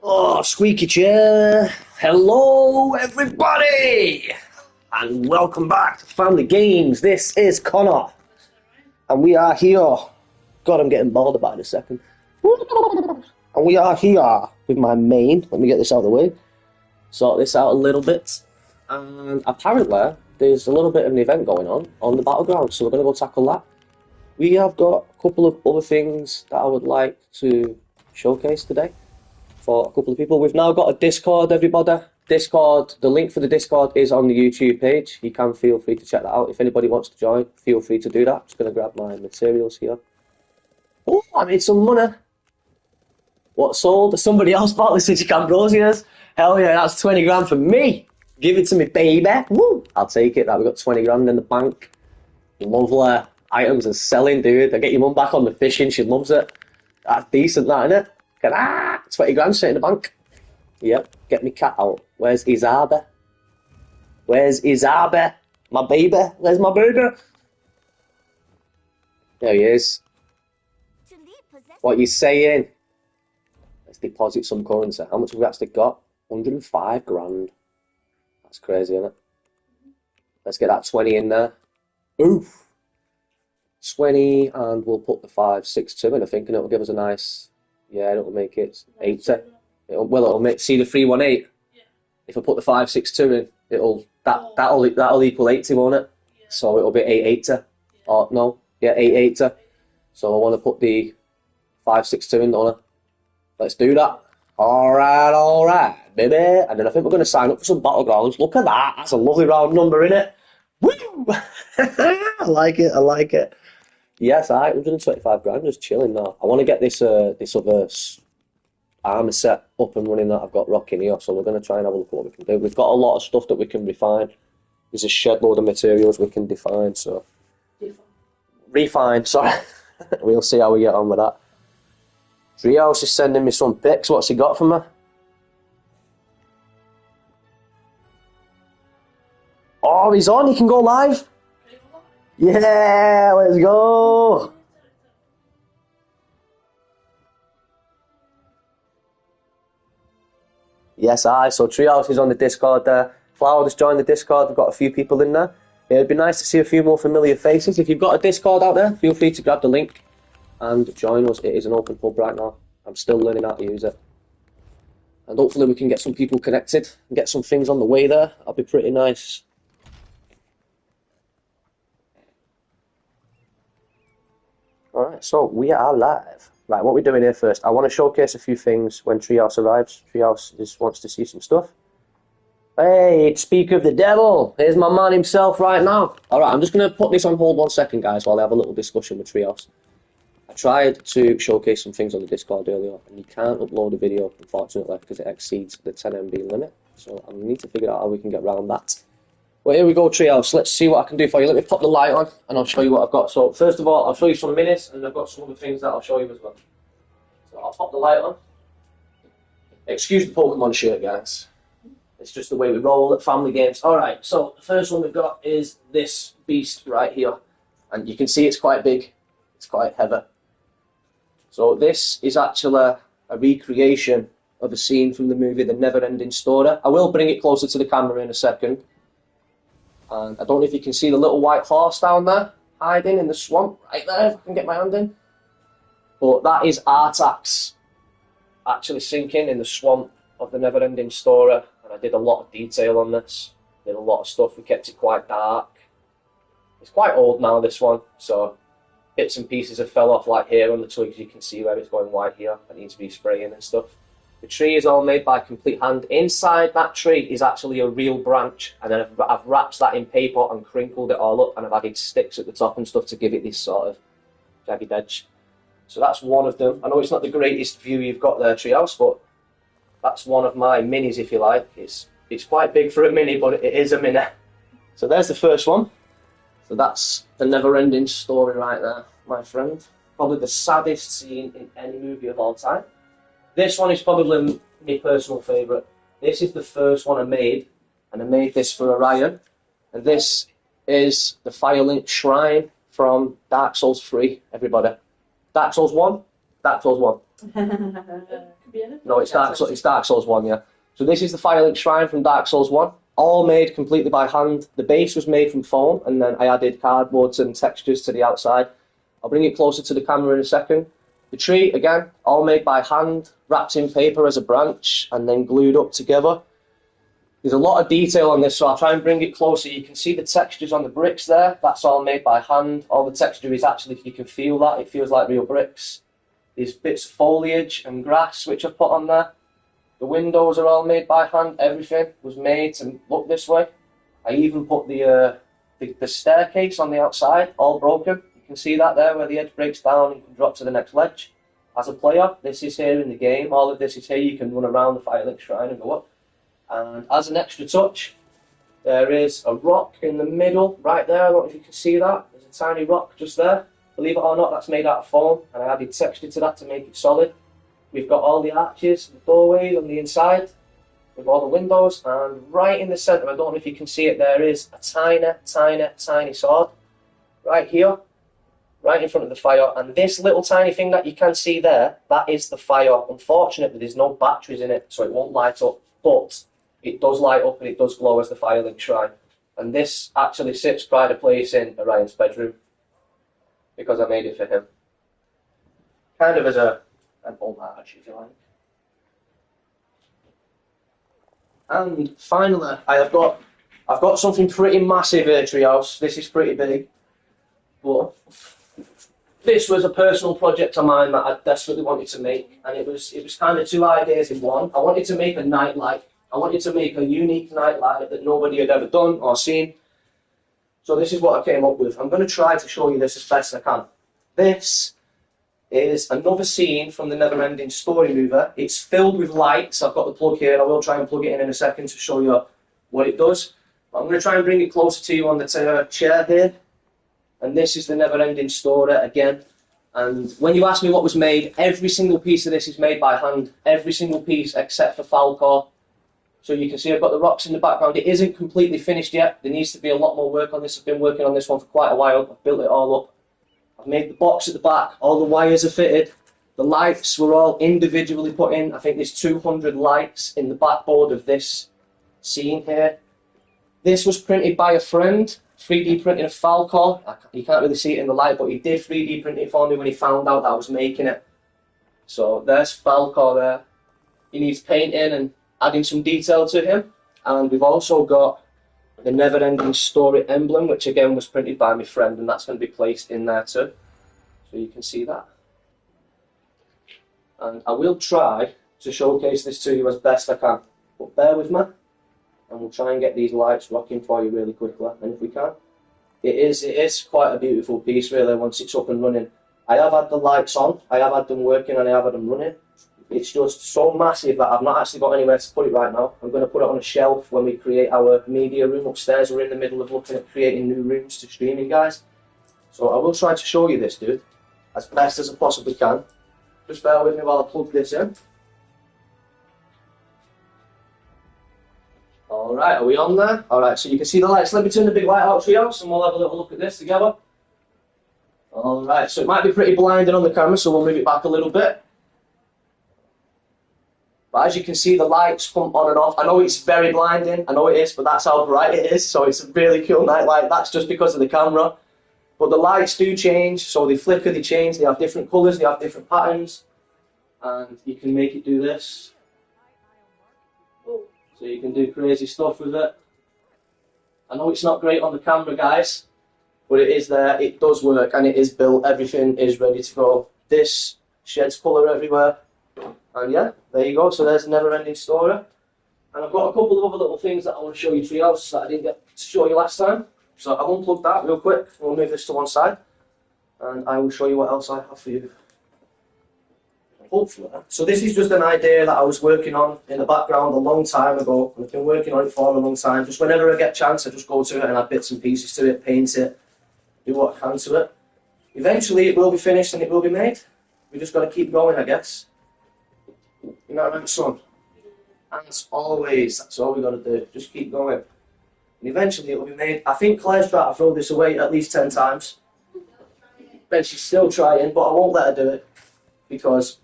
Oh, squeaky chair. Hello, everybody, and welcome back to Family Games. This is Connor, and we are here. God, I'm getting bored about it a second. And we are here with my main. Let me get this out of the way. Sort this out a little bit. And apparently, there's a little bit of an event going on the battleground, so we're going to go tackle that. We have got a couple of other things that I would like to showcase today for a couple of people. We've now got a Discord, everybody. Discord, the link for the Discord is on the YouTube page. You can feel free to check that out. If anybody wants to join, feel free to do that. I'm just going to grab my materials here. Oh, I made some money. What sold? Somebody else bought the City Cambrosias. Hell yeah, that's 20 grand for me. Give it to me, baby. Woo! I'll take it. That we've got 20 grand in the bank. Lovely items and selling, dude. I get your mum back on the fishing. She loves it. That's decent, that, isn't it? 20 grand straight in the bank. Yep, get me cat out. Where's Izabe? Where's Izabe? My baby? Where's my baby? There he is. What you saying? Let's deposit some currency. How much have we actually got? 105 grand. That's crazy, isn't it? Let's get that 20 in there. Oof. 20, and we'll put the 562 in, I think, and it'll give us a nice, yeah, it'll make it 80. It'll make, see the 318? Yeah. If I put the 562 in, that'll equal 80, won't it? Yeah. So it'll be 880. Yeah. Or, no, yeah, 880. So I want to put the 562 in, don't I? Let's do that. All right, baby. And then I think we're going to sign up for some battlegrounds. Look at that. That's a lovely round number, innit? Woo! I like it. Yes, 125 grand, just chilling now. I want to get this this other armour set up and running that I've got rocking here, so we're going to try and have a look at what we can do. We've got a lot of stuff that we can refine. There's a shed load of materials we can define, so... Refine, sorry. We'll see how we get on with that. Treehouse is sending me some pics. What's he got for me? Oh, he's on. He can go live. Yeah, let's go. Yes, so Treehouse is on the Discord there. Flower just joined the Discord. We've got a few people in there. It'd be nice to see a few more familiar faces. If you've got a Discord out there, feel free to grab the link and join us. It is an open pub right now. I'm still learning how to use it. And hopefully we can get some people connected and get some things on the way there. That'll be pretty nice. Alright, so we are live. Right, what we're doing here first, I want to showcase a few things when Treehouse arrives. Treehouse just wants to see some stuff. Hey, speak of the devil. Here's my man himself right now. Alright, I'm just going to put this on hold 1 second, guys, while I have a little discussion with Treehouse. I tried to showcase some things on the Discord earlier, and you can't upload a video, unfortunately, because it exceeds the 10 MB limit. So I need to figure out how we can get around that. Well, here we go, Treehouse. Let's see what I can do for you. Let me pop the light on, and I'll show you what I've got. So, first of all, I'll show you some minis, and I've got some other things that I'll show you as well. So, I'll pop the light on. Excuse the Pokemon shirt, guys. It's just the way we roll at Family Games. Alright, so the first one we've got is this beast right here. And you can see it's quite big. It's quite heavy. So, this is actually a recreation of a scene from the movie The Never-Ending Story. I will bring it closer to the camera in a second. And I don't know if you can see the little white horse down there, hiding in the swamp, right there, if I can get my hand in. But that is Artax actually sinking in the swamp of the Never-Ending Story. And I did a lot of detail on this, did a lot of stuff, we kept it quite dark. It's quite old now, this one, so bits and pieces have fell off, like here on the twigs, you can see where it's going white here. I need to be spraying and stuff. The tree is all made by complete hand. Inside that tree is actually a real branch, and then I've wrapped that in paper and crinkled it all up, and I've added sticks at the top and stuff to give it this sort of jagged edge. So that's one of them. I know it's not the greatest view you've got there, Treehouse, but that's one of my minis, if you like. It's quite big for a mini, but it is a mini. So there's the first one. So that's the Never-Ending Story right there, my friend. Probably the saddest scene in any movie of all time. This one is probably my personal favourite. This is the first one I made, and I made this for Orion. And this is the Firelink Shrine from Dark Souls 3, everybody. Dark Souls 1? Dark Souls 1. No, it's Dark Souls 1, yeah. So this is the Firelink Shrine from Dark Souls 1. All made completely by hand. The base was made from foam, and then I added cardboards and textures to the outside. I'll bring it closer to the camera in a second. The tree, again, all made by hand, wrapped in paper as a branch, and then glued up together. There's a lot of detail on this, so I'll try and bring it closer. You can see the textures on the bricks there. That's all made by hand. All the texture is actually, you can feel that, it feels like real bricks. There's bits of foliage and grass which I've put on there. The windows are all made by hand. Everything was made to look this way. I even put the staircase on the outside, all broken. You can see that there where the edge breaks down and you can drop to the next ledge. As a player, this is here in the game. All of this is here. You can run around the Firelink Shrine and go up. And as an extra touch, there is a rock in the middle, right there. I don't know if you can see that. There's a tiny rock just there. Believe it or not, that's made out of foam, and I added texture to that to make it solid. We've got all the arches, the doorways on the inside, with all the windows, and right in the centre, I don't know if you can see it, there is a tiny sword, right here, right in front of the fire, and this little tiny thing that you can see there, that is the fire. Unfortunately, there's no batteries in it, so it won't light up, but it does light up and it does glow as the Firelink Shrine. And this actually sits pride of place in Orion's bedroom, because I made it for him. Kind of as an homage, if you like. And finally, I've got something pretty massive here, Treehouse. This is pretty big, but this was a personal project of mine that I desperately wanted to make, and it was kind of two ideas in one. I wanted to make a nightlight. I wanted to make a unique nightlight that nobody had ever done or seen. So this is what I came up with. I'm going to try to show you this as best I can. This is another scene from the Never-Ending Story movie. It's filled with lights. I've got the plug here. I will try and plug it in a second to show you what it does. But I'm going to try and bring it closer to you on the chair here. And this is the Never-Ending Story again. And when you ask me what was made, every single piece of this is made by hand. Every single piece except for Falcor. So you can see I've got the rocks in the background. It isn't completely finished yet. There needs to be a lot more work on this. I've been working on this one for quite a while. I've built it all up. I've made the box at the back. All the wires are fitted. The lights were all individually put in. I think there's 200 lights in the backboard of this scene here. This was printed by a friend. 3D printing of Falcor. You can't really see it in the light, but he did 3D print it for me when he found out that I was making it. So there's Falcor there. He needs painting and adding some detail to him. And we've also got the Never-Ending Story emblem, which again was printed by my friend, and that's going to be placed in there too. So you can see that. And I will try to showcase this to you as best I can. But bear with me, and we'll try and get these lights rocking for you really quickly. And if we can, it is quite a beautiful piece really once it's up and running. I have had the lights on, I have had them working, and I have had them running. It's just so massive that I've not actually got anywhere to put it right now. I'm going to put it on a shelf when we create our media room upstairs. We're in the middle of looking at creating new rooms to streaming guys. So I will try to show you this, dude, as best as I possibly can. Just bear with me while I plug this in. Alright, are we on there? Alright, so you can see the lights. Let me turn the big light out, Treehouse, and we'll have a little look at this together. Alright, so it might be pretty blinding on the camera, so we'll move it back a little bit. But as you can see, the lights come on and off. I know it's very blinding, I know it is, but that's how bright it is, so it's a really cool night light. That's just because of the camera. But the lights do change, so they flicker, they change, they have different colours, they have different patterns. And you can make it do this. So you can do crazy stuff with it. I know it's not great on the camera, guys, but it is there, it does work, and it is built, everything is ready to go. This sheds colour everywhere. And yeah, there you go, so there's a Never-Ending Story. And I've got a couple of other little things that I want to show you, Treehouse, that I didn't get to show you last time. So I'll unplug that real quick, we'll move this to one side, and I will show you what else I have for you. Hopefully. So this is just an idea that I was working on in the background a long time ago, and I've been working on it for a long time. Just whenever I get a chance, I just go to it and add bits and pieces to it, paint it, do what I can to it. Eventually it will be finished and it will be made. We just got to keep going, I guess. You know what I mean, son? As always, that's all we got to do. Just keep going. And eventually it will be made. I think Claire's tried to throw this away at least 10 times. And she's still trying, but I won't let her do it. Because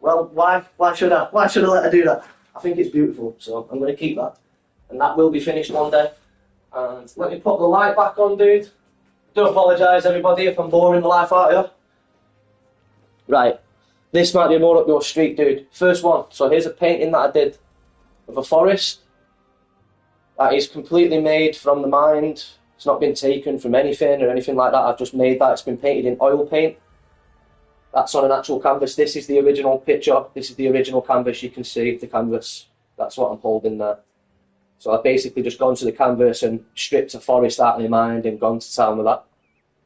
Well, why should I let her do that? I think it's beautiful, so I'm going to keep that. And that will be finished one day. And let me put the light back on, dude. Do apologise, everybody, if I'm boring the life out of you. Right, this might be more up your street, dude. First one. So here's a painting that I did of a forest. That is completely made from the mind. It's not been taken from anything or anything like that. I've just made that. It's been painted in oil paint. That's on an actual canvas. This is the original picture. This is the original canvas. You can see the canvas. That's what I'm holding there. So I've basically just gone to the canvas and stripped a forest out of my mind and gone to town with that.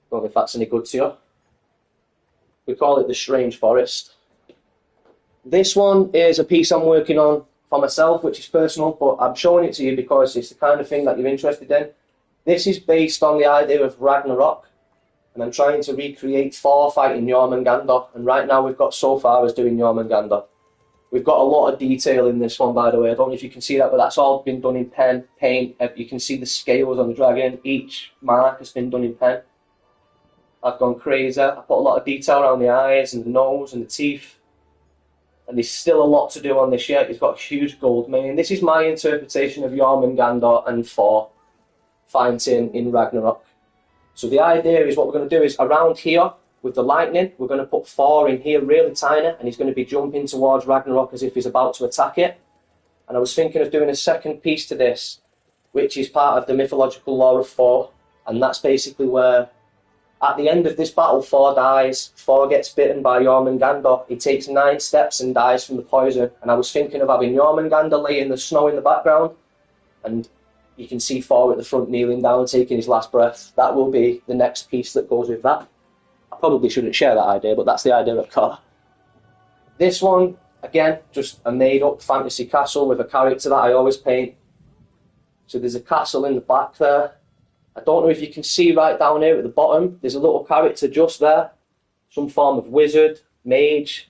Don't know if that's any good to you. We call it the Strange Forest. This one is a piece I'm working on for myself, which is personal, but I'm showing it to you because it's the kind of thing that you're interested in. This is based on the idea of Ragnarok, and I'm trying to recreate Thor fighting Jormungandr, and right now we've got so far as doing Jormungandr. We've got a lot of detail in this one, by the way. I don't know if you can see that, but that's all been done in pen, paint. You can see the scales on the dragon. Each mark has been done in pen. I've gone crazy. I put a lot of detail around the eyes and the nose and the teeth. And there's still a lot to do on this yet. He's got a huge gold mane. This is my interpretation of Jormungandr and Thor fighting in Ragnarok. So the idea is what we're going to do is around here with the lightning, we're going to put Thor in here really tiny, and he's going to be jumping towards Ragnarok as if he's about to attack it. And I was thinking of doing a second piece to this, which is part of the mythological lore of Thor, and that's basically where at the end of this battle, Thor dies. Thor gets bitten by Jormungandr. He takes 9 steps and dies from the poison. And I was thinking of having Jormungandr lay in the snow in the background, and you can see Thor at the front kneeling down, taking his last breath. That will be the next piece that goes with that. I probably shouldn't share that idea, but that's the idea I've got. This one, again, just a made-up fantasy castle with a character that I always paint. So there's a castle in the back there. I don't know if you can see right down here at the bottom, there's a little character just there. Some form of wizard, mage,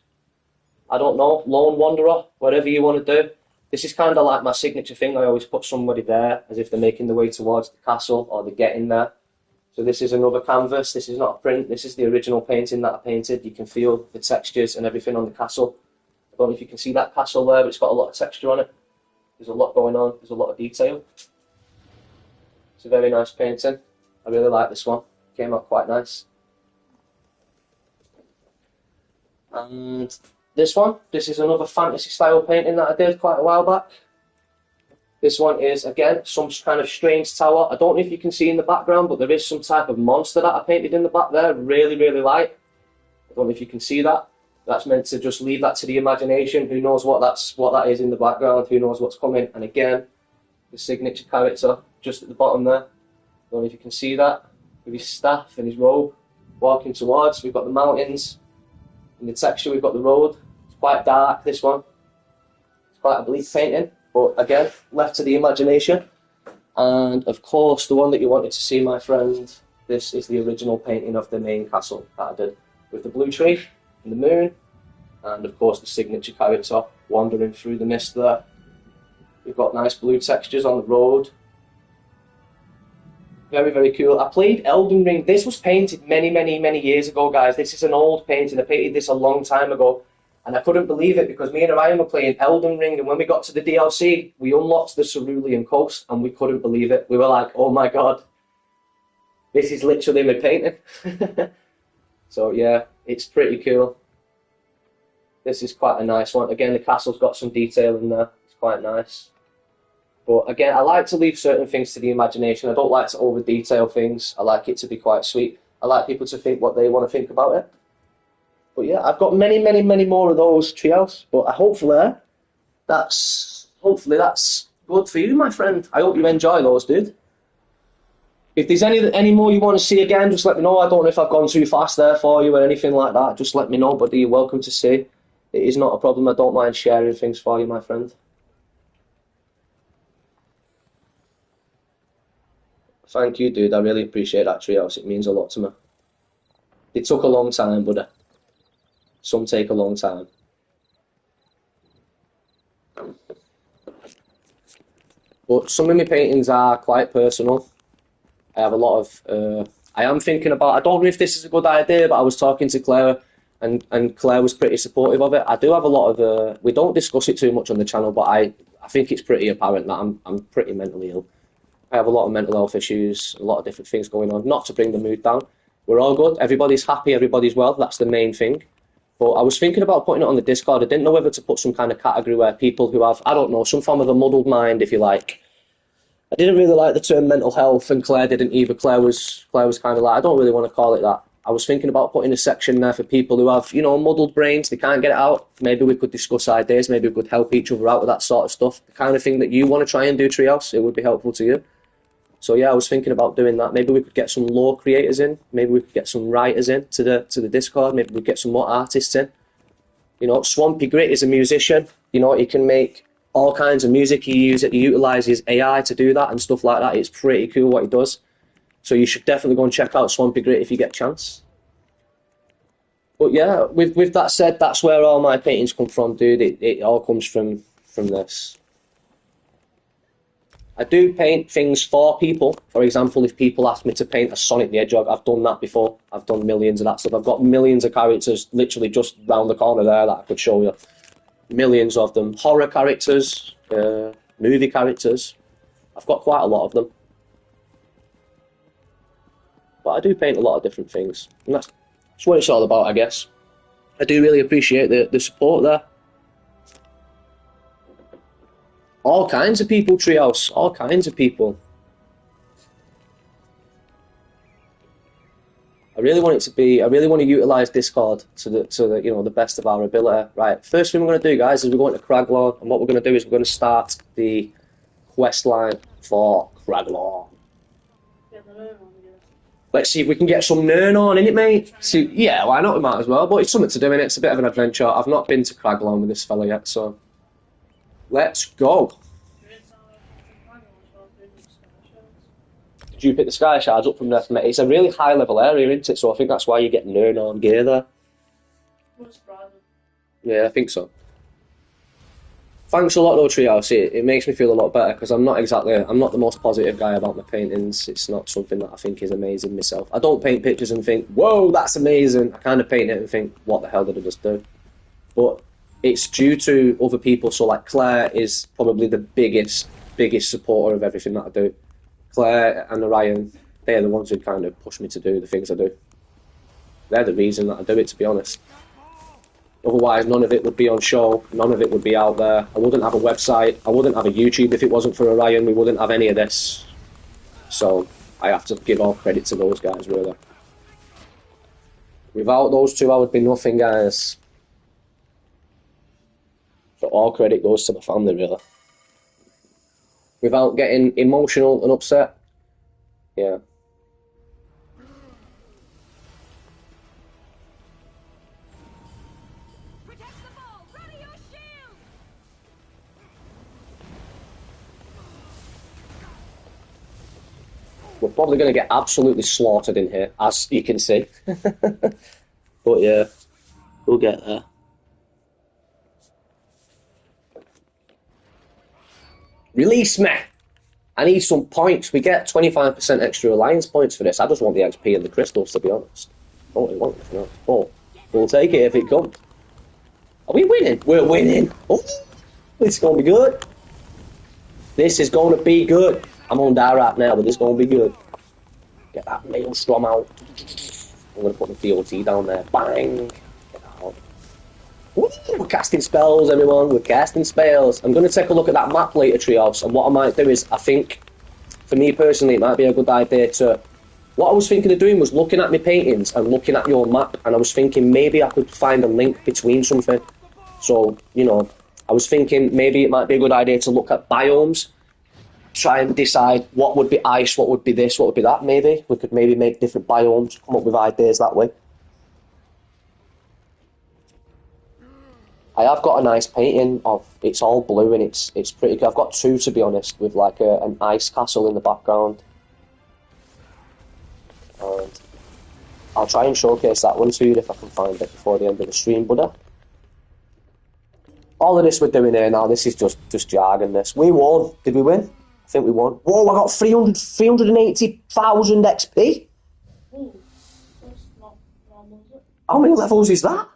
I don't know, lone wanderer, whatever you want to do. This is kind of like my signature thing. I always put somebody there as if they're making their way towards the castle or they're getting there. So this is another canvas. This is not a print. This is the original painting that I painted. You can feel the textures and everything on the castle. I don't know if you can see that castle there, but it's got a lot of texture on it. There's a lot going on. There's a lot of detail. It's a very nice painting. I really like this one. Came out quite nice. And this one, this is another fantasy style painting that I did quite a while back. This one is, again, some kind of strange tower. I don't know if you can see in the background, but there is some type of monster that I painted in the back there. Really, really light. I don't know if you can see that. That's meant to just leave that to the imagination. Who knows what that is in the background? Who knows what's coming? And again, the signature character just at the bottom there. I don't know if you can see that. With his staff and his robe, walking towards. We've got the mountains. In the texture, we've got the road. It's quite dark, this one. It's quite a bleak painting. But again, left to the imagination. And of course, the one that you wanted to see, my friend, this is the original painting of the main castle that I did. With the blue tree and the moon. And of course, the signature character wandering through the mist there. We've got nice blue textures on the road. Very, very cool. I played Elden Ring. This was painted many, many, many years ago, guys. This is an old painting. I painted this a long time ago. And I couldn't believe it because me and Ryan were playing Elden Ring, and when we got to the DLC, we unlocked the Cerulean Coast, and we couldn't believe it. We were like, oh my god, this is literally my painting. So yeah, it's pretty cool. This is quite a nice one. Again, the castle's got some detail in there. It's quite nice. But again, I like to leave certain things to the imagination. I don't like to over-detail things. I like it to be quite sweet. I like people to think what they want to think about it. But yeah, I've got many, many, many more of those trios. But hopefully that's good for you, my friend. I hope you enjoy those, dude. If there's any more you want to see again, just let me know. I don't know if I've gone too fast there for you or anything like that. Just let me know, buddy. You're welcome to see. It is not a problem. I don't mind sharing things for you, my friend. Thank you, dude. I really appreciate that treehouse. It means a lot to me. It took a long time, buddy. Some take a long time. But some of my paintings are quite personal. I have a lot of... I am thinking about... I don't know if this is a good idea, but I was talking to Claire and Claire was pretty supportive of it. I do have a lot of we don't discuss it too much on the channel, but I think it's pretty apparent that I'm pretty mentally ill. I have a lot of mental health issues, a lot of different things going on. Not to bring the mood down. We're all good. Everybody's happy. Everybody's well. That's the main thing. But I was thinking about putting it on the Discord. I didn't know whether to put some kind of category where people who have, I don't know, some form of a muddled mind, if you like. I didn't really like the term mental health, and Claire didn't either. Claire was kind of like, I don't really want to call it that. I was thinking about putting a section there for people who have, you know, muddled brains. They can't get it out. Maybe we could discuss ideas. Maybe we could help each other out with that sort of stuff. The kind of thing that you want to try and do, Treehouse, it would be helpful to you. So yeah, I was thinking about doing that. Maybe we could get some lore creators in. Maybe we could get some writers in to the Discord. Maybe we could get some more artists in. You know, Swampy Grit is a musician. You know, he can make all kinds of music. He utilizes AI to do that and stuff like that. It's pretty cool what he does. So you should definitely go and check out Swampy Grit if you get a chance. But yeah, with that said, that's where all my paintings come from, dude. It all comes from this. I do paint things for people. For example, if people ask me to paint a Sonic the Hedgehog, I've done that before. I've done millions of that stuff. I've got millions of characters literally just round the corner there that I could show you. Millions of them. Horror characters, movie characters. I've got quite a lot of them. But I do paint a lot of different things. And that's what it's all about, I guess. I do really appreciate the support there. All kinds of people, Treehouse. All kinds of people. I really want to utilise Discord to the you know, the best of our ability. Right. First thing we're going to do, guys, is we're going to Craglorn, and what we're going to do is we're going to start the quest line for Craglorn. Let's see if we can get some Nern on, innit, mate? See, yeah, why not? We might as well. But it's something to do, innit? It's a bit of an adventure. I've not been to Craglorn with this fella yet, so let's go. Did you pick the Sky Shards up from there, mate? It's a really high level area, isn't it? So I think that's why you get Nern on gear there. Yeah, I think so. Thanks a lot, though, Treehouse. It makes me feel a lot better because I'm not the most positive guy about my paintings. It's not something that I think is amazing myself. I don't paint pictures and think, whoa, that's amazing. I kind of paint it and think, what the hell did I just do? But it's due to other people. So, like, Claire is probably the biggest supporter of everything that I do. Claire and Orion, they're the ones who kind of push me to do the things I do. They're the reason that I do it, to be honest. Otherwise, none of it would be on show. None of it would be out there. I wouldn't have a website. I wouldn't have a YouTube if it wasn't for Orion. We wouldn't have any of this. So I have to give all credit to those guys, really. Without those two, I would be nothing, guys. So all credit goes to the family, really. Without getting emotional and upset. Yeah. We're probably going to get absolutely slaughtered in here, as you can see. But yeah, we'll get there. Release me! I need some points. We get 25% extra alliance points for this. I just want the XP and the crystals, to be honest. I don't really want anything else. Oh, we'll take it if it comes. Are we winning? We're winning. Oh, this is going to be good. This is going to be good. I'm on die right now, but this is going to be good. Get that maelstrom out. I'm going to put the DOT down there. Bang! Get that out. Ooh, we're casting spells, everyone. We're casting spells. I'm going to take a look at that map later, Treehouse, and what I might do is, I think, for me personally, it might be a good idea to... What I was thinking of doing was looking at my paintings and looking at your map, and I was thinking maybe I could find a link between something. So, you know, I was thinking maybe it might be a good idea to look at biomes, try and decide what would be ice, what would be this, what would be that, maybe. We could maybe make different biomes, come up with ideas that way. I have got a nice painting of, it's all blue and it's pretty good. I've got two, to be honest, with like an ice castle in the background. And I'll try and showcase that one to you if I can find it before the end of the stream, buddy. All of this we're doing here now, this is just jargon, this. We won. Did we win? I think we won. Whoa, I got 380,000 XP. Ooh, that's not normal, is it? How many levels is that?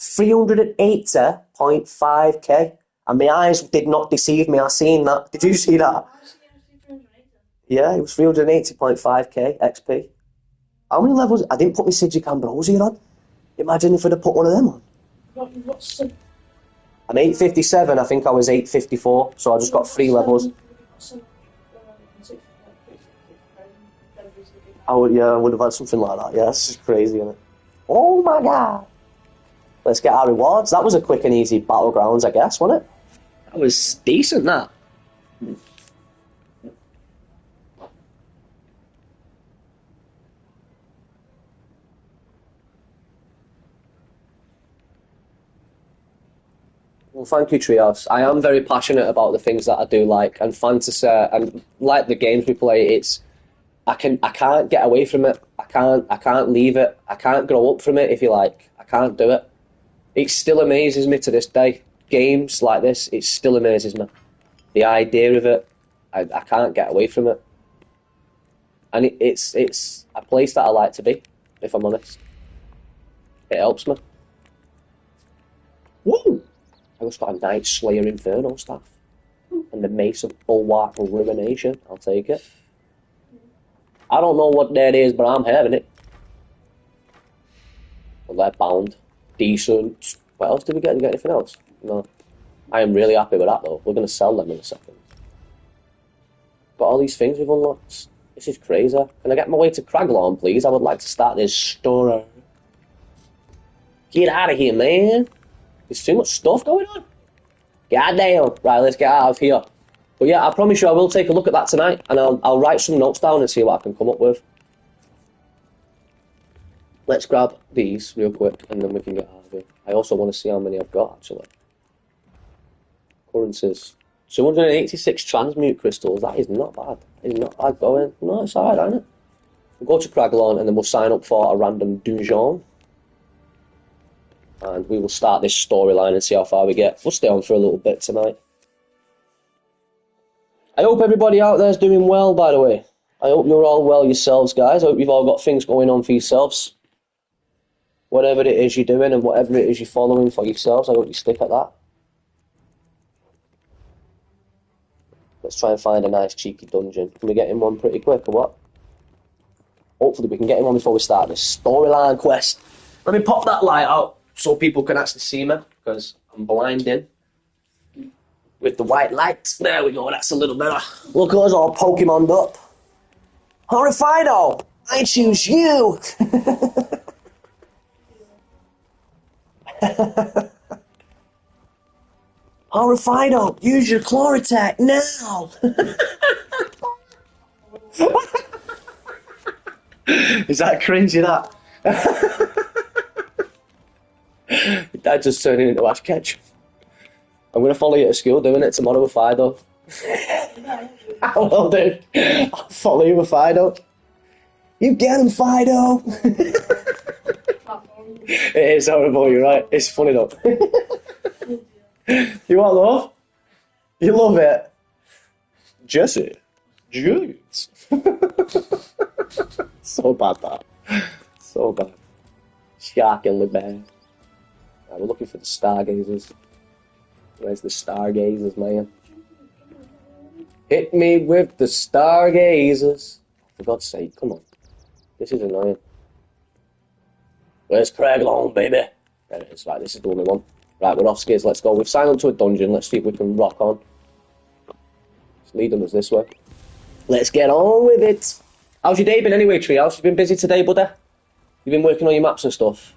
380.5k. And my eyes did not deceive me. I seen that. Did you see that? Yeah, it was 380.5k XP. How many levels? I didn't put my Sigil Ambrosia on. Imagine if I'd have put one of them on. I'm 857. I think I was 854. So I just got 3 levels. I would have had something like that. Yeah, this is crazy, isn't it? Oh my god. Let's get our rewards. That was a quick and easy battlegrounds, I guess, wasn't it? That was decent, that. Well, thank you, Treehouse. I am very passionate about the things that I do like, and fantasy, and like the games we play. I can't get away from it. I can't leave it. I can't grow up from it, if you like. I can't do it. It still amazes me to this day. Games like this, it still amazes me. The idea of it, I can't get away from it. And it's a place that I like to be, if I'm honest. It helps me. Woo! I just got a Night Slayer Inferno staff. And the Mace of Bulwark and Rumination. I'll take it. I don't know what that is, but I'm having it. Well, they're bound. Decent. What else did we get? Did we get anything else? No. I am really happy with that, though. We're going to sell them in a second. Got all these things we've unlocked. This is crazy. Can I get my way to Craglorn, please? I would like to start this story. Get out of here, man. There's too much stuff going on. Goddamn. Right, let's get out of here. But yeah, I promise you I will take a look at that tonight, and I'll write some notes down and see what I can come up with. Let's grab these real quick, and then we can get out of here. I also want to see how many I've got, actually. Currencies. 286 transmute crystals. That is not bad. That is not bad going. No, it's alright, isn't it? We'll go to Craglorn, and then we'll sign up for a random dungeon. And we will start this storyline and see how far we get. We'll stay on for a little bit tonight. I hope everybody out there is doing well, by the way. I hope you're all well yourselves, guys. I hope you've all got things going on for yourselves. Whatever it is you're doing and whatever it is you're following for yourselves, I hope you stick at that. Let's try and find a nice cheeky dungeon. Can we get in one pretty quick or what? Hopefully we can get in one before we start this storyline quest. Let me pop that light out so people can actually see me, because I'm blinding. With the white lights. There we go, that's a little better. Look at us all Pokemon'd up. Horrifido, I choose you. Horrifido, use your claw attack now. Is that cringy, that? Dad just turning into Ash Ketchum. I'm going to follow you to school doing it tomorrow with Fido. I will do. I'll follow you with Fido. You get him, Fido. It is horrible, you're right. It's funny though. You want love? You love it. Jesse. Julius. So bad, that. So bad. Shockingly bad. Right, we're looking for the stargazers. Where's the stargazers, man? Hit me with the stargazers. For God's sake, come on. This is annoying. Where's Craglorn, baby? There it is. Right, this is the only one. Right, we're off skids. Let's go. We've signed up to a dungeon. Let's see if we can rock on. It's leading us this way. Let's get on with it. How's your day been anyway, Treehouse? You been busy today, buddy? You've been working on your maps and stuff?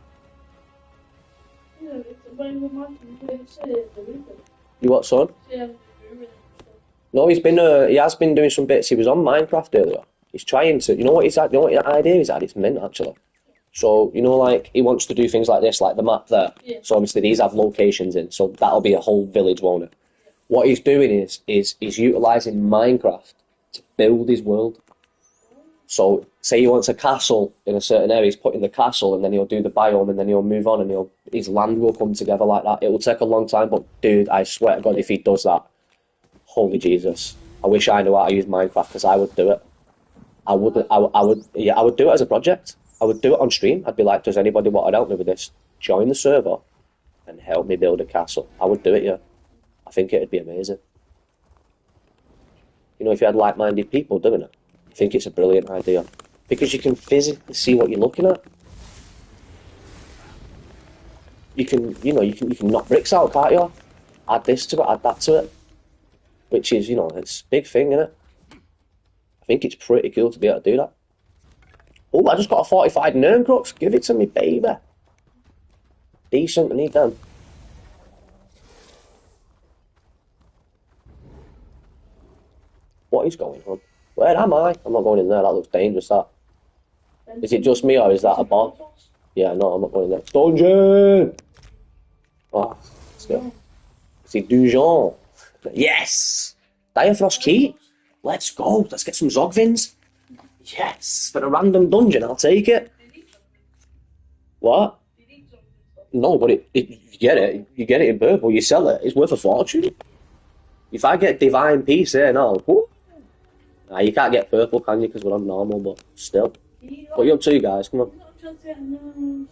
You what, son? No, he has been doing some bits. He was on Minecraft earlier. He's trying to, you know what the idea is that it's mint, actually. So, you know, like, he wants to do things like this, like the map there. Yeah. So obviously these have locations in, so that'll be a whole village, won't it? Yeah. What he's doing is he's utilising Minecraft to build his world. So, say he wants a castle in a certain area, he's putting the castle, and then he'll do the biome, and then he'll move on, and his land will come together like that. It will take a long time, but dude, I swear to God, if he does that, holy Jesus, I wish I knew how to use Minecraft, because I would do it. I would do it as a project. I would do it on stream. I'd be like, does anybody want to help me with this? Join the server, and help me build a castle, I would do it, yeah. I think it'd be amazing. You know, if you had like-minded people doing it, I think it's a brilliant idea. Because you can physically see what you're looking at. You can, you can knock bricks out, can't you? Add this to it, add that to it. Which is, it's a big thing, isn't it? I think it's pretty cool to be able to do that. Oh, I just got a fortified Nern Crux. Give it to me, baby. Decent, I need them. What is going on? Where am I? I'm not going in there. That looks dangerous, that. Is it just me or is that a bot? Yeah, no, I'm not going in there. Dungeon! Oh, let's go. C'est Dungeon. Yes! Direfrost Key. Let's go. Let's get some Zogvins. Yes! For a random dungeon, I'll take it. What? No, but you get it. You get it in purple. You sell it. It's worth a fortune. If I get Divine Peace here now, whoo. Nah, you can't get purple, can you? Because we're on normal, but still. What are you up to, guys? Come on.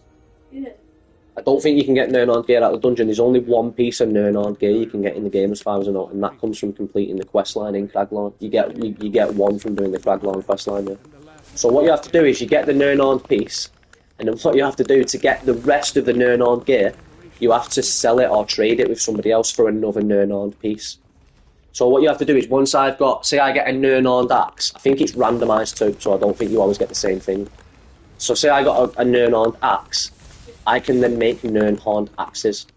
I don't think you can get Nernard gear out of the dungeon. There's only one piece of Nernard gear you can get in the game, as far as I know, and that comes from completing the quest line in Craglorn. You get one from doing the Craglorn quest line there. So what you have to do is you get the Nernard piece, and then what you have to do to get the rest of the Nernard gear, you have to sell it or trade it with somebody else for another Nernard piece. So what you have to do is, once I've got, say I get a Nernard axe, I think it's randomised too, so I don't think you always get the same thing. So say I got a Nernard axe, I can then make Nernhorn axes.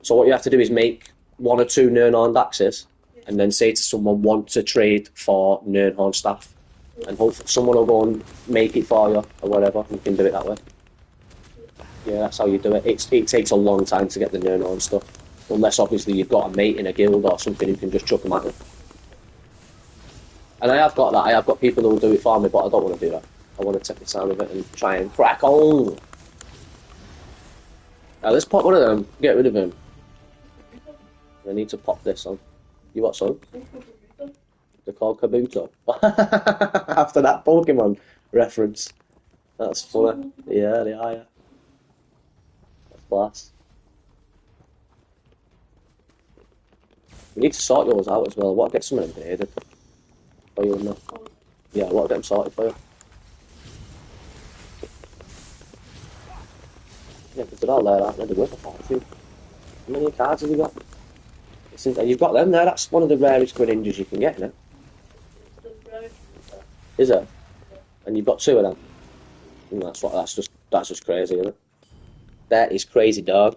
So what you have to do is make 1 or 2 Nernhorn axes, and then say to someone, want to trade for Nernhorn staff. And hopefully someone will go and make it for you, or whatever, you can do it that way. Yeah, that's how you do it. It takes a long time to get the Nernhorn stuff. Unless, obviously, you've got a mate in a guild or something who can just chuck them at you. And I have got that. I have got people who will do it for me, but I don't want to do that. I want to take the time of it and try and crack on. Now, let's pop one of them. Get rid of him. I need to pop this on. You what, son? They're called Kabuto. After that Pokemon reference. That's funny. Yeah, they are, yeah. That's class. We need to sort yours out as well. What, get someone invaded for you and that? Yeah, what, get them sorted for you? Yeah, because they're all there, aren't they? They're worth a fortune. How many cards have you got? You've got them there. That's one of the rarest Greninjas you can get, isn't it? Is it? And you've got 2 of them. And that's just crazy, isn't it? That is crazy, dog.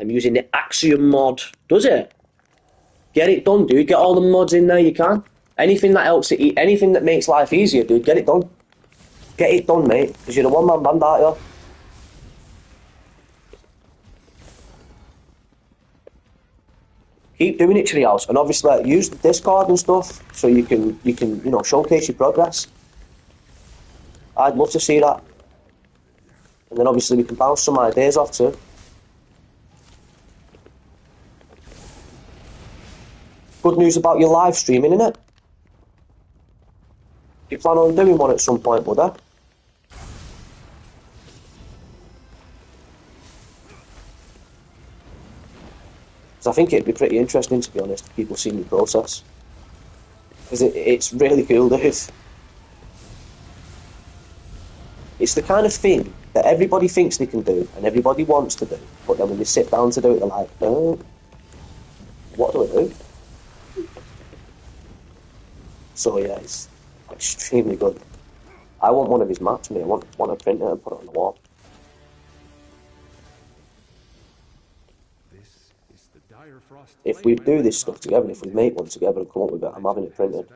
I'm using the Axiom mod. Does it? Get it done, dude. Get all the mods in there you can. Anything that helps it, anything that makes life easier, dude. Get it done. Get it done, mate. Because you're a one-man band, aren't you? Keep doing it, Treehouse, and obviously use the Discord and stuff so you can showcase your progress. I'd love to see that, and then obviously we can bounce some ideas off too. Good news about your live streaming, innit? You plan on doing one at some point, would I? I think it'd be pretty interesting, to be honest, if people see me process. Because it's really cool, dude. It's the kind of thing that everybody thinks they can do, and everybody wants to do, but then when they sit down to do it, they're like, oh, what do I do? So yeah, it's extremely good. I want one of his maps, mate. I want to print it and put it on the wall. If we do this stuff together, if we make one together and come up with it, I'm having it printed.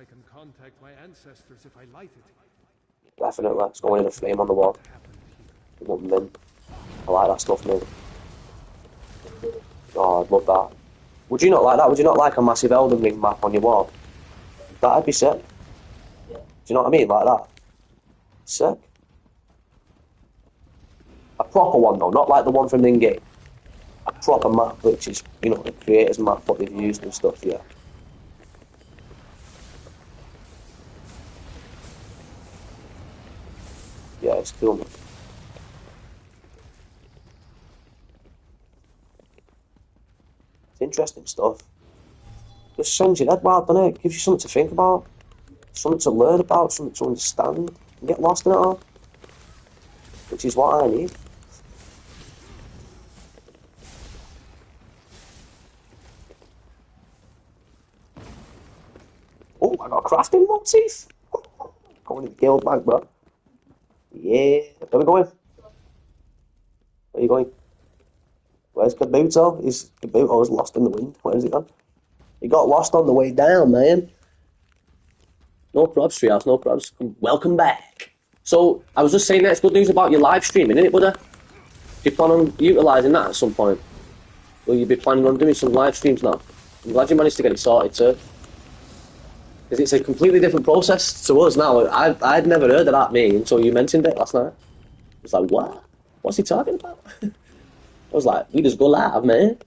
Definitely, it's going in a frame on the wall. I like that stuff, mate. Oh, I'd love that. Would you not like that? Would you not like a massive Elden Ring map on your wall? That'd be sick. Do you know what I mean? Like that. Sick. A proper one though, not like the one from the in-game. A proper map, which is, the creator's map, what they've used and stuff, yeah. Yeah, it's cool, man. interesting stuff. Just sends your head wild, doesn't it? Gives you something to think about, something to learn about, something to understand. You get lost in it all, which is what I need. Oh, I got a crafting motif. Going to the guild bank, bro. Yeah. Where are we going? Where are you going? Where's Kabuto? Kabuto's lost in the wind. Where's he gone? He got lost on the way down, man. No probs, Treehouse, no probs. Welcome back. So, I was just saying that's good news about your live streaming, innit, buddy? Do you plan on utilising that at some point? Will you be planning on doing some live streams now? I'm glad you managed to get it sorted, too. Because it's a completely different process to us now. I'd never heard of that, me, until you mentioned it last night. I was like, what? What's he talking about? I was like, we just go live, man.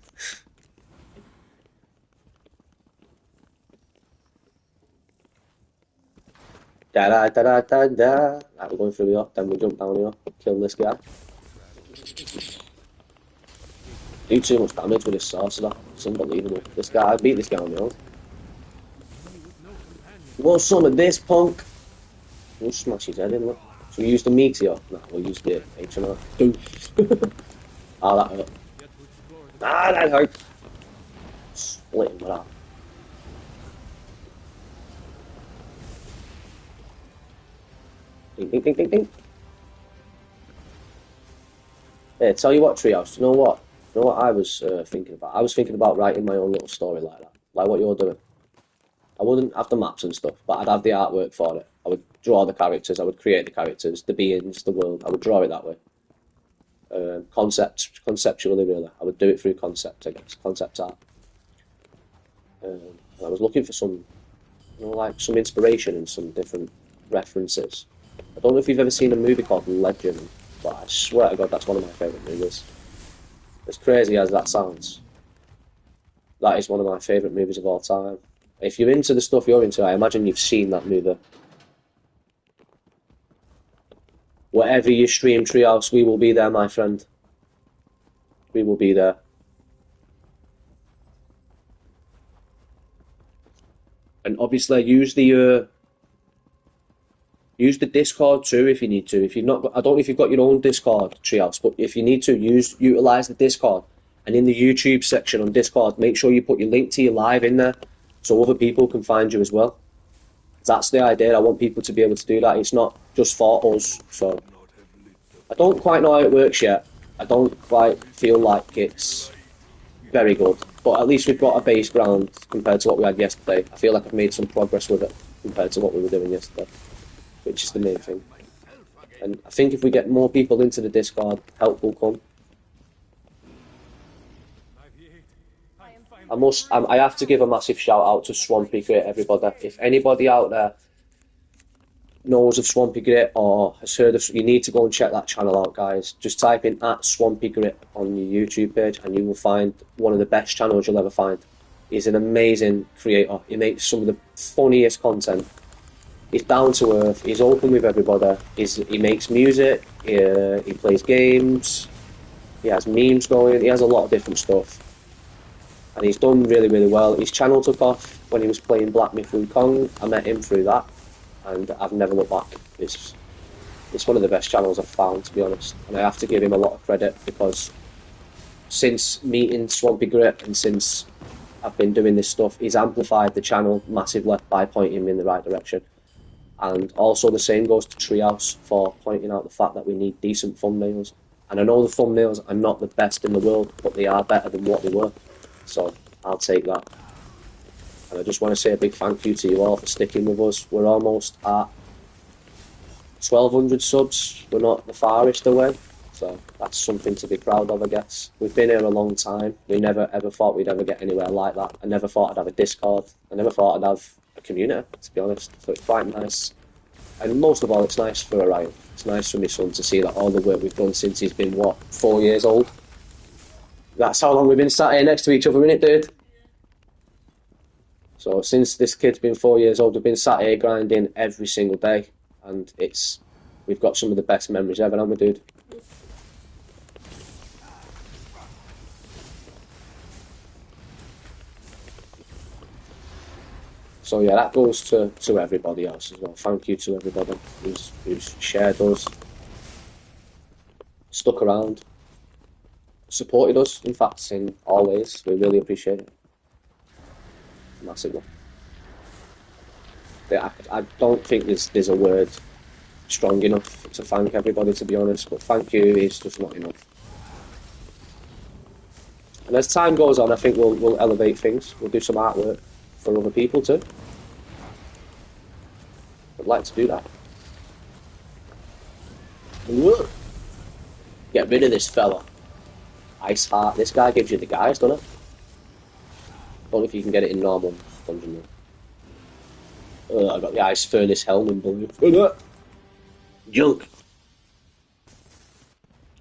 Da-da-da-da-da-da. Right, we're going through here, then we jump down here, kill this guy. Do too much damage with this sorcerer. It's unbelievable. This guy, I beat this guy on my own. You want some of this, punk? We'll smash his head in, look. So we use the meteor? No, we'll use the HMR. Ah, that hurt. Ah, that hurt. Split him with that. Ding, ding, ding, ding, ding. Hey, tell you what, Treehouse, you know what? You know what I was thinking about? I was thinking about writing my own little story like that. Like what you're doing. I wouldn't have the maps and stuff, but I'd have the artwork for it. I would draw the characters, I would create the characters, the beings, the world. I would draw it that way. Conceptually, really. I would do it through concept, I guess. Concept art. And I was looking for some, you know, like some inspiration and some different references. I don't know if you've ever seen a movie called Legend, but I swear to God, that's one of my favourite movies. As crazy as that sounds, that is one of my favourite movies of all time. If you're into the stuff you're into, I imagine you've seen that movie. Whatever you stream, Treehouse, we will be there, my friend. We will be there. And obviously, use the Discord too if you need to. If you've not, I don't know if you've got your own Discord, Treehouse, but if you need to, utilize the Discord. And in the YouTube section on Discord, make sure you put your link to your live in there, so other people can find you as well. That's the idea. I want people to be able to do that. It's not just for us. So I don't quite know how it works yet. I don't quite feel like it's very good. But at least we've got a base ground compared to what we had yesterday. I feel like I've made some progress with it compared to what we were doing yesterday, which is the main thing. And I think if we get more people into the Discord, help will come. I have to give a massive shout out to Swampy Grit, everybody. If anybody out there knows of Swampy Grit or has heard of, you need to go and check that channel out, guys. Just type in @Swampy Grit on your YouTube page and you will find one of the best channels you'll ever find. He's an amazing creator. He makes some of the funniest content. He's down to earth. He's open with everybody. He makes music. He plays games. He has memes going. He has a lot of different stuff. And he's done really, really well. His channel took off when he was playing Black Myth Wukong. I met him through that, and I've never looked back. It's one of the best channels I've found, to be honest. And I have to give him a lot of credit, because since meeting Swampy Grit and since I've been doing this stuff, he's amplified the channel massively by pointing me in the right direction. And also the same goes to Treehouse for pointing out the fact that we need decent thumbnails. And I know the thumbnails are not the best in the world, but they are better than what they were. So I'll take that. And I just want to say a big thank you to you all for sticking with us. We're almost at 1,200 subs. We're not the farthest away. So that's something to be proud of, I guess. We've been here a long time. We never ever thought we'd ever get anywhere like that. I never thought I'd have a Discord. I never thought I'd have a community, to be honest. So it's quite nice. And most of all, it's nice for Orion. It's nice for my son to see that all the work we've done since he's been, 4 years old? That's how long we've been sat here next to each other, innit, dude? So since this kid's been 4 years old, we've been sat here grinding every single day. And we've got some of the best memories ever, haven't we, dude? So yeah, that goes to everybody else as well. Thank you to everybody who's shared us, stuck around, supported us, in fact, in all ways. We really appreciate it. Massively. I don't think there's a word strong enough to thank everybody, to be honest, but thank you is just not enough. And as time goes on, I think we'll elevate things. We'll do some artwork for other people too. I'd like to do that. Whoa. Get rid of this fella. Ice Heart. This guy gives you the guys, doesn't it? Don't know if you can get it in normal dungeon. I got the Ice Furnace Helm in blue. Junk.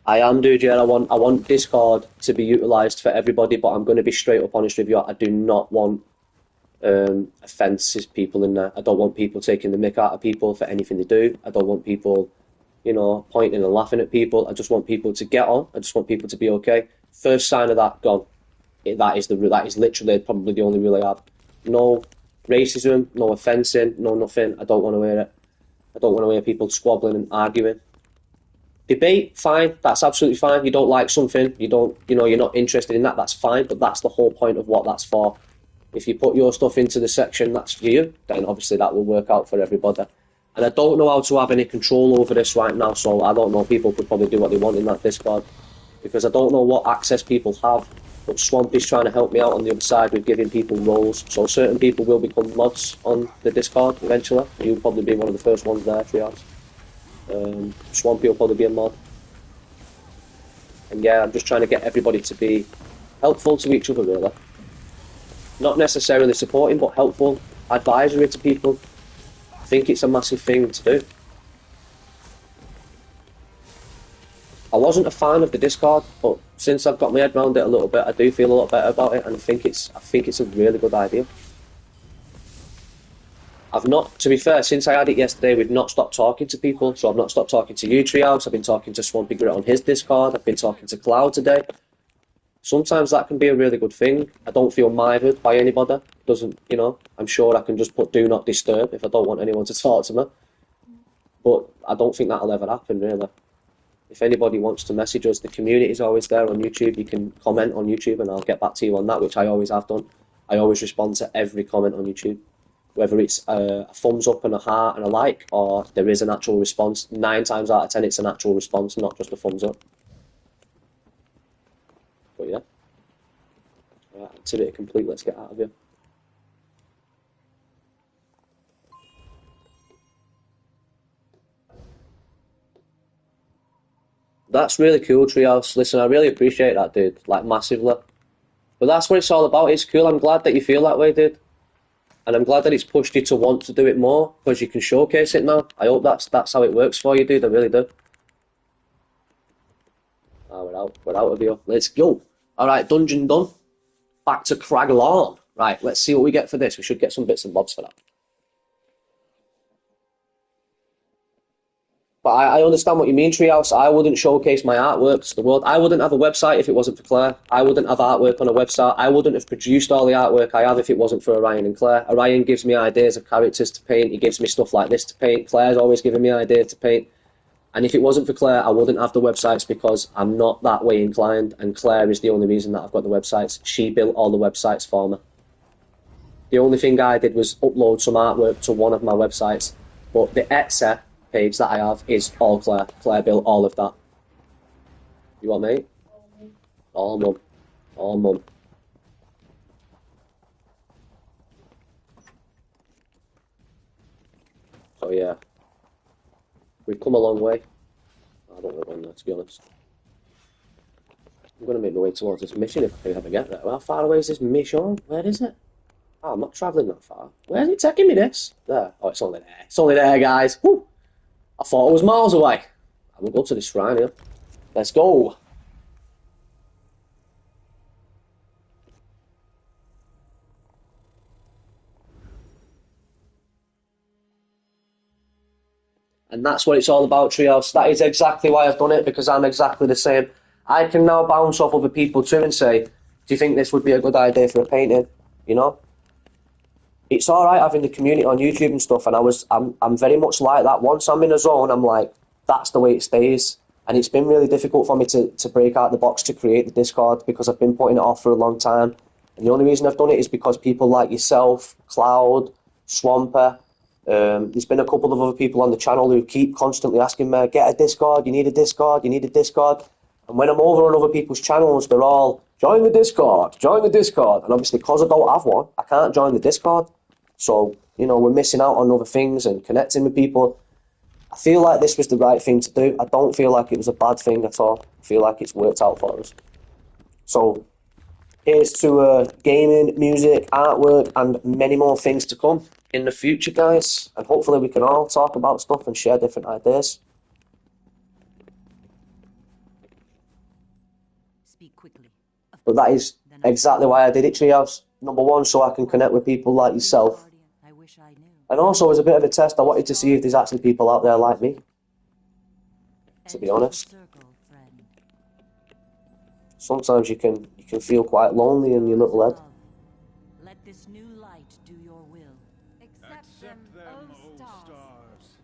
I am, dude. Yeah, I want Discord to be utilised for everybody, but I'm going to be straight up honest with you. I do not want offences people in there. I don't want people taking the mick out of people for anything they do. I don't want people, pointing and laughing at people. I just want people to get on. I just want people to be okay. First sign of that, gone. That is literally probably the only rule I have. No racism, no offencing, no nothing. I don't want to hear it. I don't want to hear people squabbling and arguing. Debate, fine, that's absolutely fine. You don't like something, you're not interested in that, that's fine, but that's the whole point of what that's for. If you put your stuff into the section that's for you, then obviously that will work out for everybody. And I don't know how to have any control over this right now, so I don't know, people could probably do what they want in that Discord, because I don't know what access people have, but Swampy's trying to help me out on the other side with giving people roles, so certain people will become mods on the Discord eventually. You'll probably be one of the first ones there, Trios. Swampy will probably be a mod. And yeah, I'm just trying to get everybody to be helpful to each other, really. Not necessarily supporting, but helpful, advisory to people. I think it's a massive thing to do. I wasn't a fan of the Discord, but since I've got my head around it a little bit, I do feel a lot better about it, and I think it's a really good idea. I've not, to be fair, since I had it yesterday, we've not stopped talking to people. So I've not stopped talking to you, Treehouse. I've been talking to Swampy Grit on his Discord. I've been talking to Cloud today. Sometimes that can be a really good thing. I don't feel mithered by anybody. I'm sure I can just put do not disturb if I don't want anyone to talk to me. But I don't think that'll ever happen, really. If anybody wants to message us, the community is always there on YouTube. You can comment on YouTube and I'll get back to you on that, which I always have done. I always respond to every comment on YouTube. Whether it's a thumbs up and a heart and a like, or there is an actual response. 9 times out of 10, it's an actual response, not just a thumbs up. But yeah. Right, activity complete, let's get out of here. That's really cool, Treehouse. Listen, I really appreciate that, dude. Like, massively. But that's what it's all about. It's cool. I'm glad that you feel that way, dude. And I'm glad that it's pushed you to want to do it more, because you can showcase it now. I hope that's how it works for you, dude. I really do. We're out of here. Let's go. All right, dungeon done. Back to Craglawn. Right, let's see what we get for this. We should get some bits and bobs for that. But I understand what you mean, Treehouse. I wouldn't showcase my artwork to the world. I wouldn't have a website if it wasn't for Claire. I wouldn't have artwork on a website. I wouldn't have produced all the artwork I have if it wasn't for Orion and Claire. Orion gives me ideas of characters to paint. He gives me stuff like this to paint. Claire's always giving me ideas to paint. And if it wasn't for Claire, I wouldn't have the websites, because I'm not that way inclined. And Claire is the only reason that I've got the websites. She built all the websites for me. The only thing I did was upload some artwork to one of my websites. But the Etsy page that I have is all Claire. Claire built all of that. You want mate? All mum. All mum. So yeah. We've come a long way. I don't know when, to be honest. I'm going to make my way towards this mission if I can ever get there. How far away is this mission? Where is it? Oh, I'm not travelling that far. Where's it taking me, this? There. Oh, it's only there. It's only there, guys. Woo! I thought it was miles away. I will go to this shrine here. Let's go. And that's what it's all about, Treehouse. That is exactly why I've done it, because I'm exactly the same. I can now bounce off other people too and say, do you think this would be a good idea for a painting? You know? it's all right having the community on YouTube and stuff, and I'm very much like that. Once I'm in a zone, I'm like, that's the way it stays. And it's been really difficult for me to break out the box to create the Discord because I've been putting it off for a long time. And the only reason I've done it is because people like yourself, Cloud, Swamper, there's been a couple of other people on the channel who keep constantly asking me, get a Discord, you need a Discord, you need a Discord. And when I'm over on other people's channels, they're all, join the Discord, join the Discord. And obviously, because I don't have one, I can't join the Discord. So, you know, we're missing out on other things and connecting with people. I feel like this was the right thing to do. I don't feel like it was a bad thing at all. I feel like it's worked out for us. So, here's to gaming, music, artwork, and many more things to come in the future, guys. And hopefully we can all talk about stuff and share different ideas. Speak quickly. But that is exactly why I did it, Treehouse. Number one, so I can connect with people like yourself. And also, as a bit of a test, I wanted to see if there's actually people out there like me. To be honest. Sometimes you can feel quite lonely in your little head. Let this new light do your will. Accept them, O stars.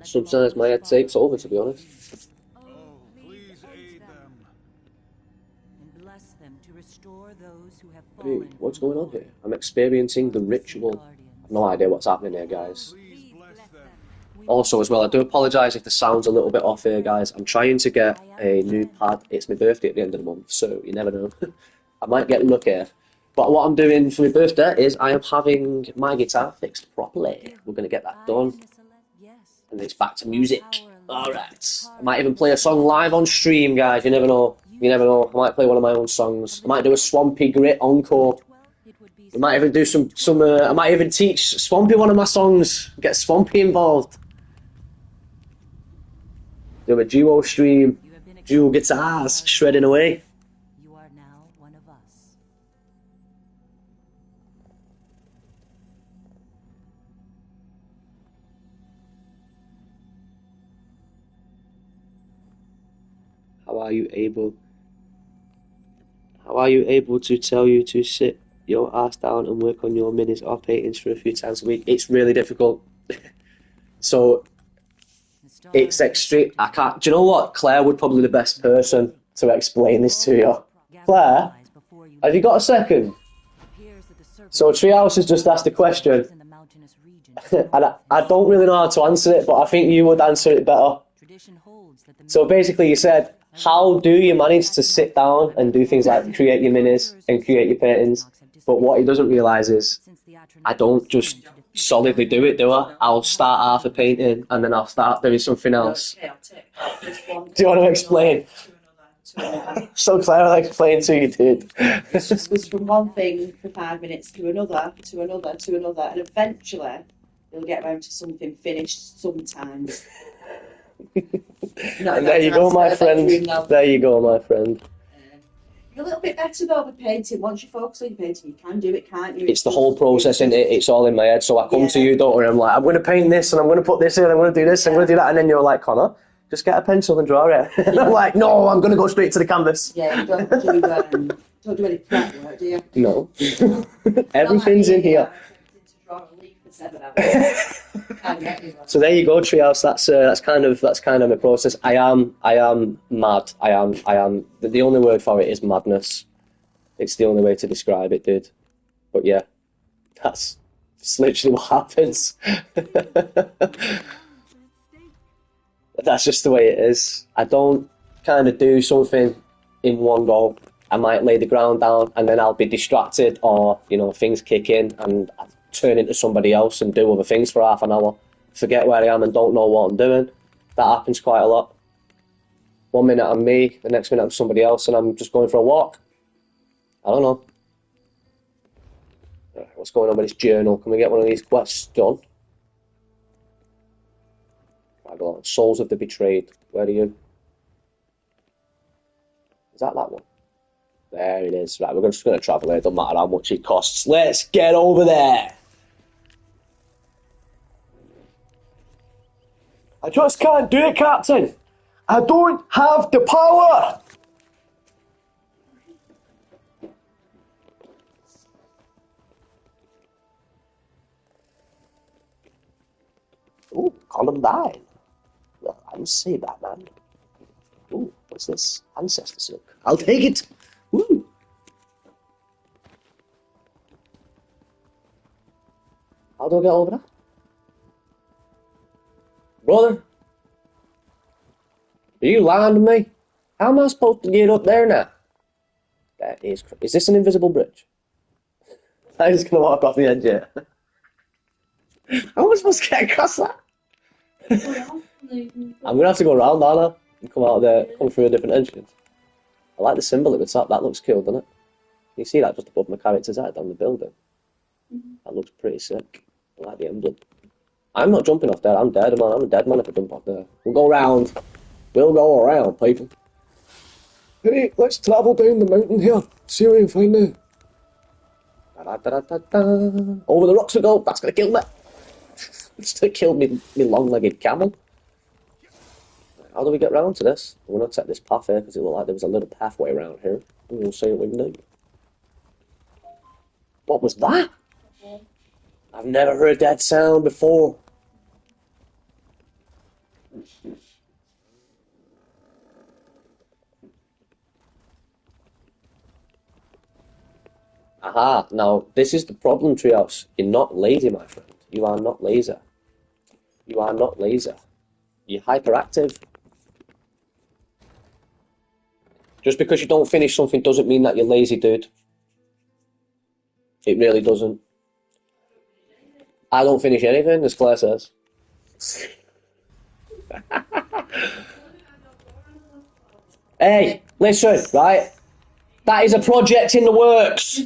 Sometimes my head takes over, to be honest. Oh, please aid them. And bless them to restore those who have Hey, fallen. what's going on here? I'm experiencing the ritual. I've no idea what's happening here, guys. Please bless them. Also, as well, I do apologise if the sound's a little bit off here, guys. I'm trying to get a new pad. It's my birthday at the end of the month, so you never know. I might get lucky. But what I'm doing for my birthday is I am having my guitar fixed properly. We're going to get that done. And it's back to music. Alright. I might even play a song live on stream, guys. You never know. You never know. I might play one of my own songs. I might do a Swampy Grit encore. We might even do some I might even teach Swampy one of my songs. Get Swampy involved. Do a duo stream. Dual guitars. Shredding away. You are now one of us. How are you able to tell you to sit your ass down and work on your minis or paintings for a few times a week? It's really difficult. So it's extreme. I can't. Do you know what? Claire would probably be the best person to explain this to you. Claire, have you got a second? So Treehouse has just asked a question, and I don't really know how to answer it, but I think you would answer it better. So basically, you said, how do you manage to sit down and do things like create your minis and create your paintings? But what he doesn't realise is, I don't just solidly do it, do I? I'll start half a painting and then I'll start doing something else. Do you want to explain? So Claire, I'll explain to you, dude. It's just goes from one thing for 5 minutes to another, to another, to another, and eventually you'll get around to something finished sometimes. And there you go, my friend. There you go, my friend. You're a little bit better though with painting. Once you focus on your painting, you can do it, can't you? It's the whole process, isn't it? It's all in my head. So I come to you, don't worry. I'm like, I'm going to paint this, and I'm going to put this in, I'm going to do this, I'm going to do that. And then you're like, Connor, just get a pencil and draw it. And I'm like, no, I'm going to go straight to the canvas. Yeah, you don't do any prep work, do you? No. Everything's in here. So there you go, Treehouse. That's kind of my process. I am mad. I am. The only word for it is madness. It's the only way to describe it, dude. But yeah, that's literally what happens. That's just the way it is. I don't kind of do something in one go. I might lay the ground down and then I'll be distracted, or things kick in and I turn into somebody else and do other things for half an hour. Forget where I am and don't know what I'm doing. That happens quite a lot. 1 minute I'm me, the next minute I'm somebody else, and I'm just going for a walk. I don't know. What's going on with this journal? Can we get one of these quests done? Right, go on. Souls of the Betrayed. Where are you? Is that one? There it is. Right, we're just going to travel here. Doesn't matter how much it costs. Let's get over there. I just can't do it, Captain. I don't have the power. Ooh, Columbine. Well, I'm say Batman. Ooh, what's this? Ancestor silk. I'll take it. Ooh. How do I get over there? Brother, are you lying to me? How am I supposed to get up there now? That is this an invisible bridge? I'm just gonna walk off the edge here. How am I supposed to get across that? I'm gonna have to go around, aren't I? And come out there, come through a different entrance. I like the symbol at the top. That looks cool, doesn't it? You see that just above my character's head on the building. That looks pretty sick. I like the emblem. I'm not jumping off there. I'm dead, man. I'm a dead man if I jump off there. We'll go around. We'll go around, people. Hey, let's travel down the mountain here. See what we can find there. Da-da-da-da-da. Over the rocks we go. That's gonna kill me. It's gonna kill me long-legged camel. How do we get round to this? We're gonna take this path here because it looked like there was a little pathway around here. We'll see what we can do. What was that? I've never heard that sound before. Aha, now this is the problem, Trios. You're not lazy, my friend. You are not lazy. You are not lazy. You're hyperactive. Just because you don't finish something doesn't mean that you're lazy, dude. It really doesn't. I don't finish anything, as Claire says. Hey, listen, right? That is a project in the works.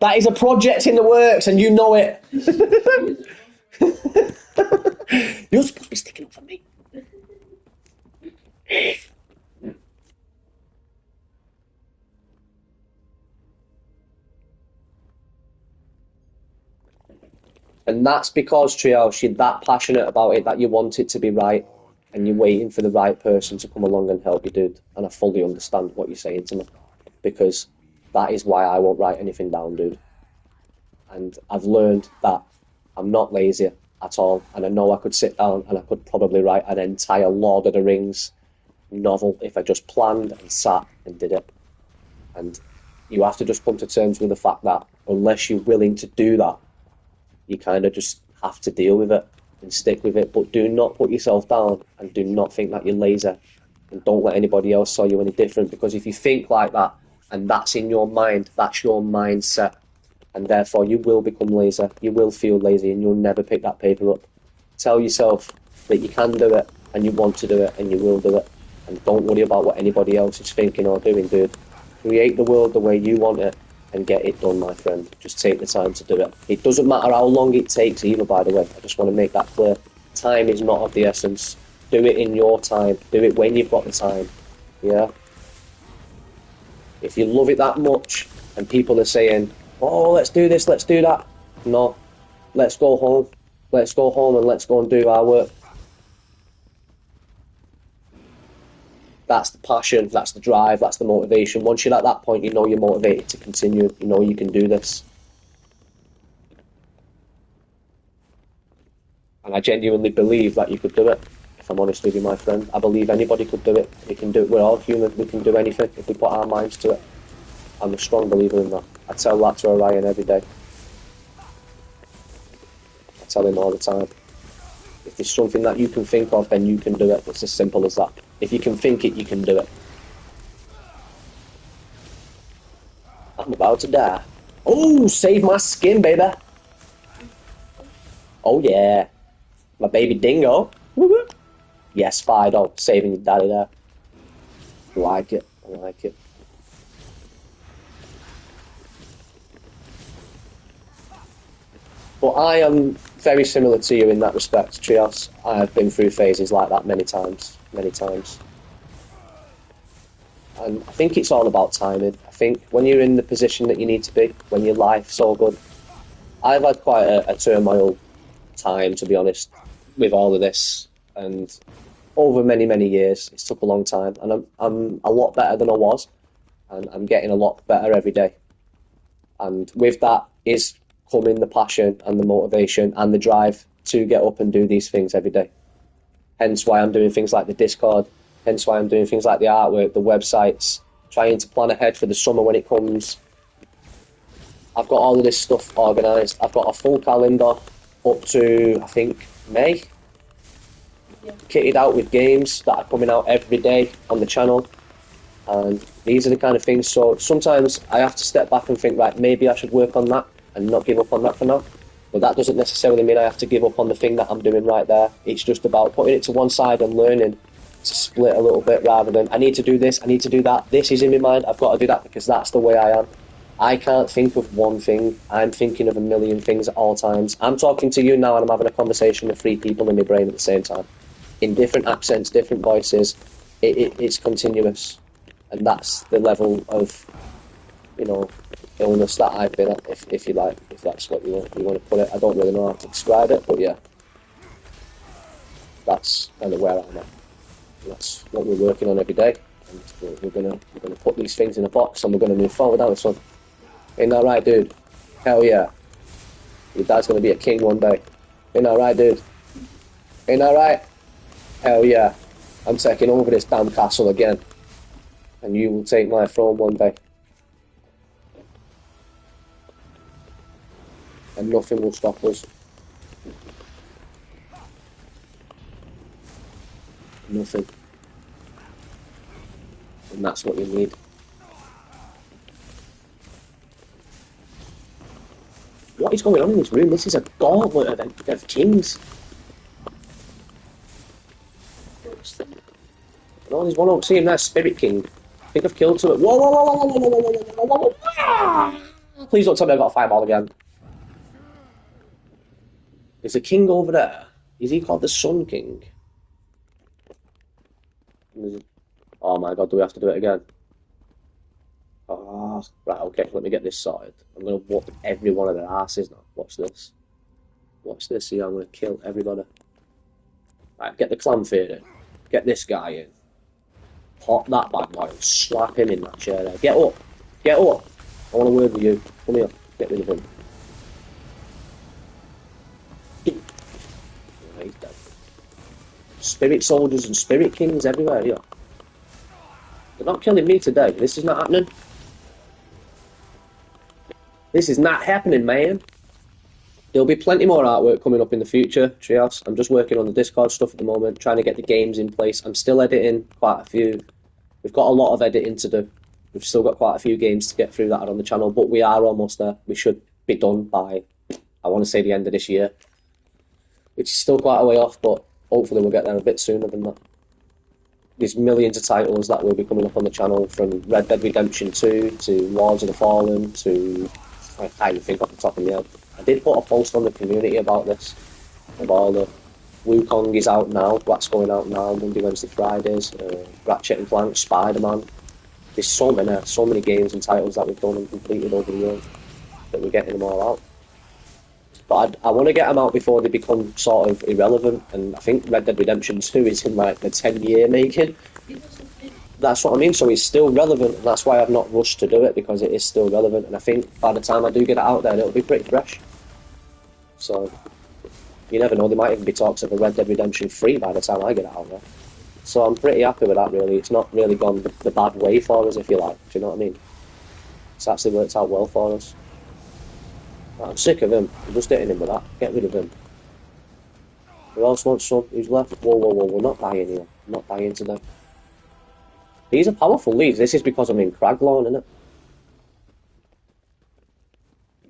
That is a project in the works, and you know it. You're supposed to be sticking up for me. And that's because, Trios, you're that passionate about it that you want it to be right, and you're waiting for the right person to come along and help you, dude. And I fully understand what you're saying to me, because that is why I won't write anything down, dude. And I've learned that I'm not lazy at all, and I know I could sit down and I could probably write an entire Lord of the Rings novel if I just planned and sat and did it. And you have to just come to terms with the fact that unless you're willing to do that, you kind of just have to deal with it and stick with it. But do not put yourself down, and do not think that you're lazy, and don't let anybody else saw you any different, because if you think like that and that's in your mind, that's your mindset, and therefore you will become lazy, you will feel lazy, and you'll never pick that paper up. Tell yourself that you can do it, and you want to do it, and you will do it, and don't worry about what anybody else is thinking or doing, dude. Create the world the way you want it and get it done, my friend. Just take the time to do it. It doesn't matter how long it takes either, by the way. I just want to make that clear. Time is not of the essence. Do it in your time. Do it when you've got the time. Yeah? If you love it that much and people are saying, oh, let's do this, let's do that. No. Let's go home. Let's go home and let's go and do our work. That's the passion, that's the drive, that's the motivation. Once you're at that point, you know you're motivated to continue. You know you can do this. And I genuinely believe that you could do it, if I'm honest with you, my friend. I believe anybody could do it. We can do it. We're all human. We can do anything if we put our minds to it. I'm a strong believer in that. I tell that to Orion every day. I tell him all the time. If there's something that you can think of, then you can do it. It's as simple as that. If you can think it, you can do it. I'm about to die. Oh, save my skin, baby. Oh, yeah. My baby dingo. Woo-hoo. Yes, Fido. Saving your daddy there. I like it. I like it. But I am very similar to you in that respect, Trios. I have been through phases like that many times. Many times. And I think it's all about timing. I think when you're in the position that you need to be, when your life's so good. I've had quite a turmoil time, to be honest, with all of this. And over many, many years, it's took a long time. And I'm a lot better than I was. And I'm getting a lot better every day. And with that is coming the passion and the motivation and the drive to get up and do these things every day. Hence why I'm doing things like the Discord, hence why I'm doing things like the artwork, the websites, trying to plan ahead for the summer when it comes. I've got all of this stuff organised. I've got a full calendar up to, I think, May. Yeah. Kitted out with games that are coming out every day on the channel. And these are the kind of things, so sometimes I have to step back and think, right, maybe I should work on that and not give up on that for now. But that doesn't necessarily mean I have to give up on the thing that I'm doing right there. It's just about putting it to one side and learning to split a little bit rather than, I need to do this, I need to do that, this is in my mind, I've got to do that because that's the way I am. I can't think of one thing, I'm thinking of a million things at all times. I'm talking to you now and I'm having a conversation with 3 people in my brain at the same time. In different accents, different voices, it's continuous. And that's the level of, you know, illness that I've been at, if you like, if that's what you want to put it. I don't really know how to describe it, but yeah, that's kind of where I'm at. And that's what we're working on every day, and we're gonna put these things in a box, and we're gonna move forward on this one. Ain't that right, dude? Hell yeah! Your dad's gonna be a king one day. Ain't that right, dude? Ain't that right? Hell yeah! I'm taking over this damn castle again, and you will take my throne one day. And nothing will stop us. Nothing. And that's what you need. What is going on in this room? This is a gauntlet of kings. No, there's one up. See him there, Spirit King. I think I've killed to it. Whoa, whoa, whoa, whoa, whoa, whoa, whoa, whoa, whoa, whoa. Please don't tell me I've got a fireball again. There's a king over there. Is he called the Sun King? Oh my god, do we have to do it again? Oh, right, okay, let me get this sorted. I'm going to whoop every one of their asses now. Watch this. Watch this, see, I'm going to kill everybody. Right, get the clan fear in. Get this guy in. Pop that bad boy and slap him in that chair there. Get up! Get up! I want a word with you. Come here, get rid of him. Right, he's dead. Spirit soldiers and spirit kings everywhere here. They're not killing me today. This is not happening. This is not happening, man. There'll be plenty more artwork coming up in the future, Treehouse. I'm just working on the Discord stuff at the moment, trying to get the games in place. I'm still editing quite a few. We've got a lot of editing to do. We've still got quite a few games to get through that are on the channel, but we are almost there. We should be done by, I want to say, the end of this year, which is still quite a way off, but hopefully we'll get there a bit sooner than that. There's millions of titles that will be coming up on the channel, from Red Dead Redemption 2 to Lords of the Fallen to, I can't even think off the top of my head. I did put a post on the community about this, of all the Wukong is out now, that's going out now, Monday, Wednesday, Fridays, Ratchet and Clank, Spider-Man. There's so many games and titles that we've done and completed over the years that we're getting them all out. But I want to get them out before they become sort of irrelevant, and I think Red Dead Redemption 2 is in like the 10-year making. That's what I mean, so it's still relevant, and that's why I've not rushed to do it, because it is still relevant, and I think by the time I do get it out there, it'll be pretty fresh. So, you never know, there might even be talks of a Red Dead Redemption 3 by the time I get it out there. So I'm pretty happy with that, really. It's not really gone the bad way for us, if you like, do you know what I mean? It's actually worked out well for us. I'm sick of him. I'm just hitting him with that. Get rid of him. Who else wants some? Who's left? Whoa, whoa, whoa, we're not buying here. I'm not buying today. These are powerful leads. This is because I'm in Craglawn, isn't it?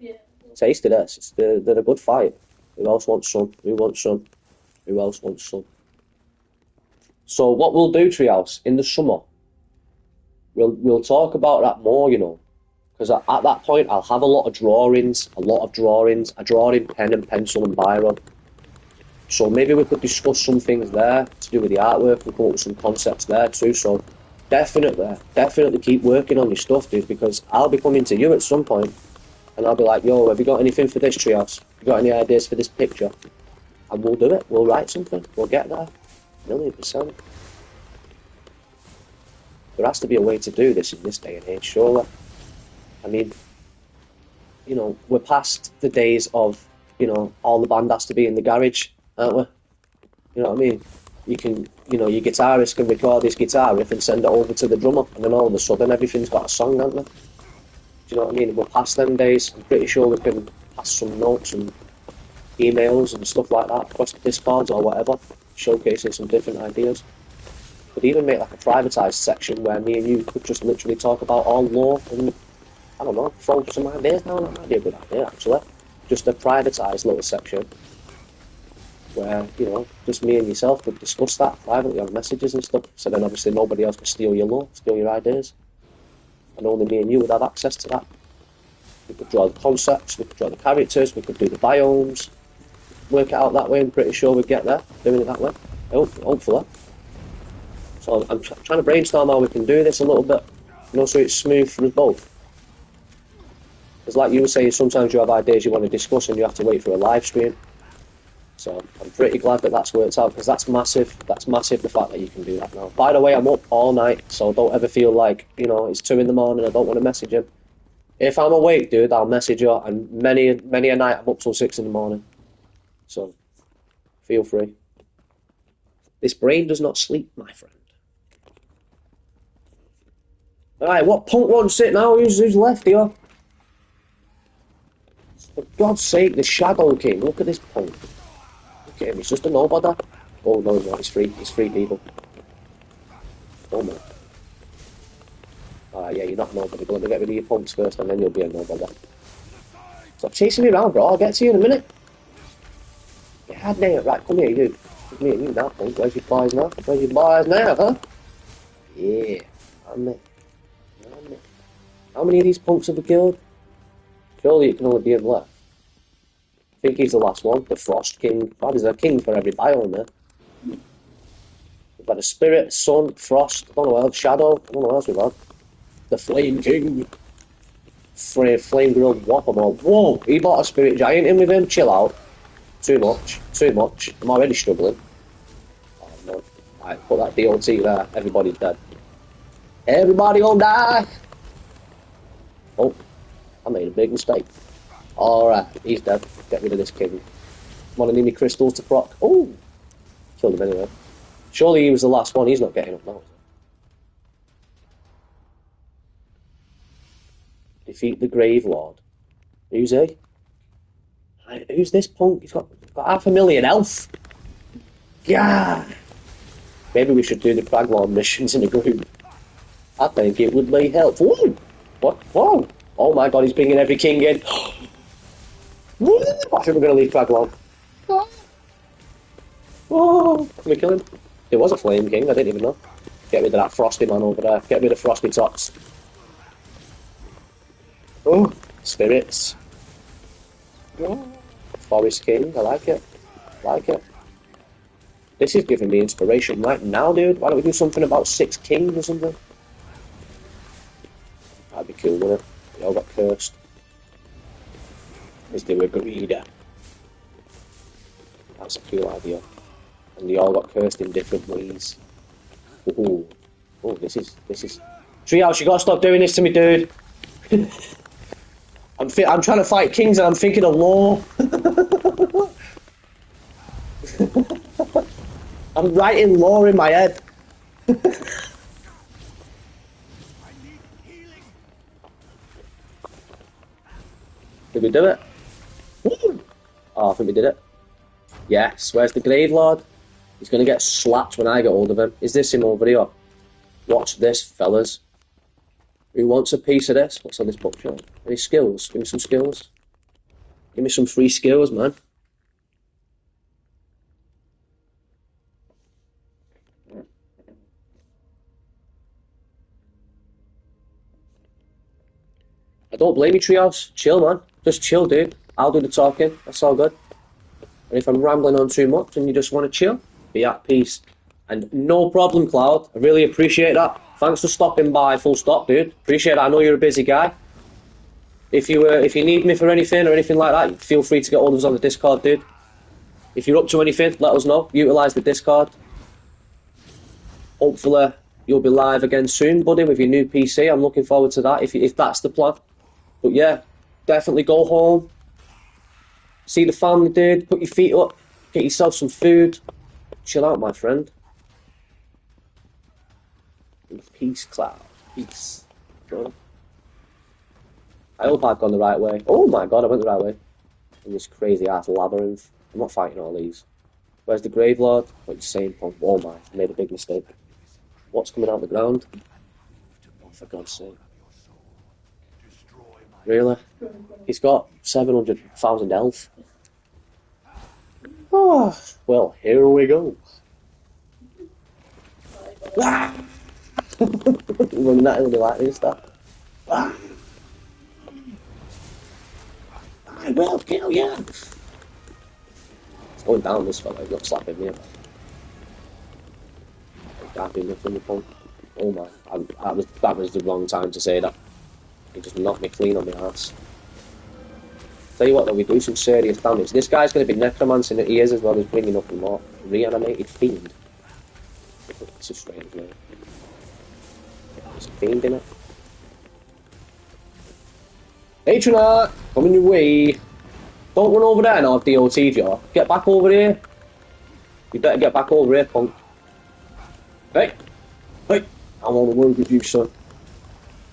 Yeah. Tasty this. They're a good fight. Who else wants some? Who wants some? Who else wants some? So what we'll do, Treehouse, in the summer, we'll talk about that more, you know. Because at that point, I'll have a lot of drawings. I draw in pen and pencil and biro. So maybe we could discuss some things there to do with the artwork. We'll come up with some concepts there too. So definitely keep working on your stuff, dude, because I'll be coming to you at some point and I'll be like, yo, have you got anything for this, Treehouse? Have you got any ideas for this picture? And we'll do it. We'll write something. We'll get there. 1,000,000%. There has to be a way to do this in this day and age, surely. I mean, you know, we're past the days of you know, all the band has to be in the garage, aren't we? You know what I mean? You can, you know, your guitarist can record his guitar riff and send it over to the drummer, and then all of a sudden everything's got a song, haven't they? Do you know what I mean? We're past them days. I'm pretty sure we can pass some notes and emails and stuff like that across Discords or whatever, showcasing some different ideas. Could even make like a privatised section where me and you could just literally talk about all lore and, I don't know, throw some ideas down. That might be a good idea, actually. Just a privatised little section where, you know, just me and yourself could discuss that privately on messages and stuff. So then obviously nobody else could steal your lore, steal your ideas. And only me and you would have access to that. We could draw the concepts, we could draw the characters, we could do the biomes, work it out that way. I'm pretty sure we'd get there, doing it that way. Hopefully. So I'm trying to brainstorm how we can do this a little bit, you know, so it's smooth for us both. Because like you were saying, sometimes you have ideas you want to discuss and you have to wait for a live stream. So I'm pretty glad that that's worked out, because that's massive. That's massive, the fact that you can do that now. By the way, I'm up all night, so don't ever feel like, you know, it's 2 in the morning, I don't want to message him. If I'm awake, dude, I'll message you, and many a night I'm up till 6 in the morning. So, feel free. This brain does not sleep, my friend. Alright, what punk wants it now? Who's left here? For God's sake, the Shadow King. Look at this punk. Look at him, he's just a nobody. Oh no, he's not, he's free people. Oh man. Alright, yeah, you're not nobody, but let me get rid of your punks first and then you'll be a nobody. Stop chasing me around, bro, I'll get to you in a minute. God damn, right, come here, you. Come here, you now, punk. Where's your boys now? Where's your boys now, huh? Yeah, I'm it. How many of these punks have we killed? Surely it can only be him left. I think he's the last one, the Frost King. God, there's a king for every biome there. We've got a Spirit, Sun, Frost, I don't know what else, Shadow, I don't know what else we've had. The Flame King. Flame Grilled Whopper. Whoa, he bought a Spirit Giant in with him, chill out. Too much. I'm already struggling. Oh no. Right, put that DOT there, everybody's dead. Everybody gonna die! Oh, I made a big mistake. Alright, he's dead. Get rid of this king. Come on, I need me crystals to proc. Oh! Killed him anyway. Surely he was the last one, he's not getting up now. Defeat the Grave Lord. Who's he? Who's this punk? He's got 500,000 health. Yeah. Maybe we should do the Praglord missions in a group. I think it would be helpful. Whoa! What? Whoa! Oh my god, he's bringing every king in. Woo! I think we're going to leave Praglord. Oh! Can we kill him? There was a Flame King, I didn't even know. Get rid of that Frosty man over there. Get rid of Frosty Tots. Oh! Spirits. Oh. Forest King, I like it. This is giving me inspiration right now, dude. Why don't we do something about 6 kings or something? That'd be cool, wouldn't it? They all got cursed. Because they were greedy. That's a cool idea. And they all got cursed in different ways. Ooh. Oh, this is... Treehouse, you gotta stop doing this to me, dude. I'm trying to fight kings and I'm thinking of law. I'm writing law in my head. Did we do it? Woo! Oh, I think we did it. Yes, where's the Grave Lord? He's going to get slapped when I get hold of him. Is this him over here? Watch this, fellas. Who wants a piece of this? What's on this bookshelf? Any skills? Give me some skills. Give me some free skills, man. I don't blame you, Treehouse. Chill, man. Just chill, dude. I'll do the talking. That's all good. And if I'm rambling on too much and you just want to chill, be at peace. And no problem, Cloud. I really appreciate that. Thanks for stopping by, full stop, dude. Appreciate it. I know you're a busy guy. If you need me for anything or anything like that, feel free to get hold of us on the Discord, dude. If you're up to anything, let us know. Utilise the Discord. Hopefully, you'll be live again soon, buddy, with your new PC. I'm looking forward to that, if that's the plan. But yeah, definitely go home. See the family, dude. Put your feet up. Get yourself some food. Chill out, my friend. Peace, Cloud. Peace. Bro. I hope I've gone the right way. Oh my god, I went the right way. In this crazy ass labyrinth. I'm not fighting all these. Where's the Grave Lord? What you saying, Punk? Oh my, I made a big mistake. What's coming out of the ground? Oh, for God's sake. Really? He's got 700,000 health. Oh, well, here we go. Ah! Running that into like this stuff. Ah! I will kill you. It's going down this fella, he's not slapping me. Can't be nothing the Punk. Oh my, that was the wrong time to say that. He just knocked me clean on the arse. Tell you what though, we do some serious damage. This guy's going to be necromancing at ears as well as bringing up a more reanimated fiend. It's a strange name. There's a fiend in it. Atronach, coming your way. Don't run over there and I'll DOT you. Get back over here. You better get back over here, Punk. Hey! Hey! I want to work with you, son.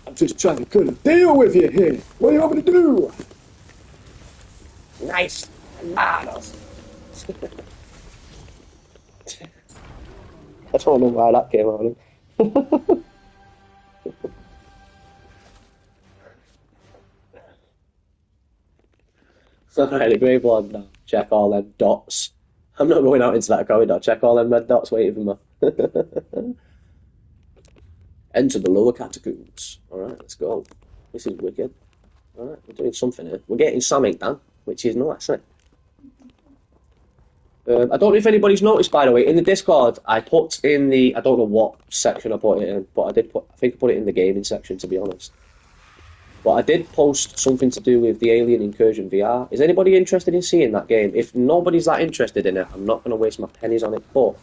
I'm just trying to cut a deal with you here. What do you want me to do? Nice. Bananas. I don't know why that came out of him. Alright, the Grave Lord now. Check all them dots. I'm not going out into that corridor. Check all them red dots waiting for me. Enter the lower catacombs. Alright, let's go. This is wicked. Alright, we're doing something here. We're getting something done, which is nice, isn't it? I don't know if anybody's noticed, by the way, in the Discord, I put in the, I don't know what section I put it in, but I think I put it in the gaming section, to be honest. But I did post something to do with the Alien Incursion VR. Is anybody interested in seeing that game? If nobody's that interested in it, I'm not going to waste my pennies on it, but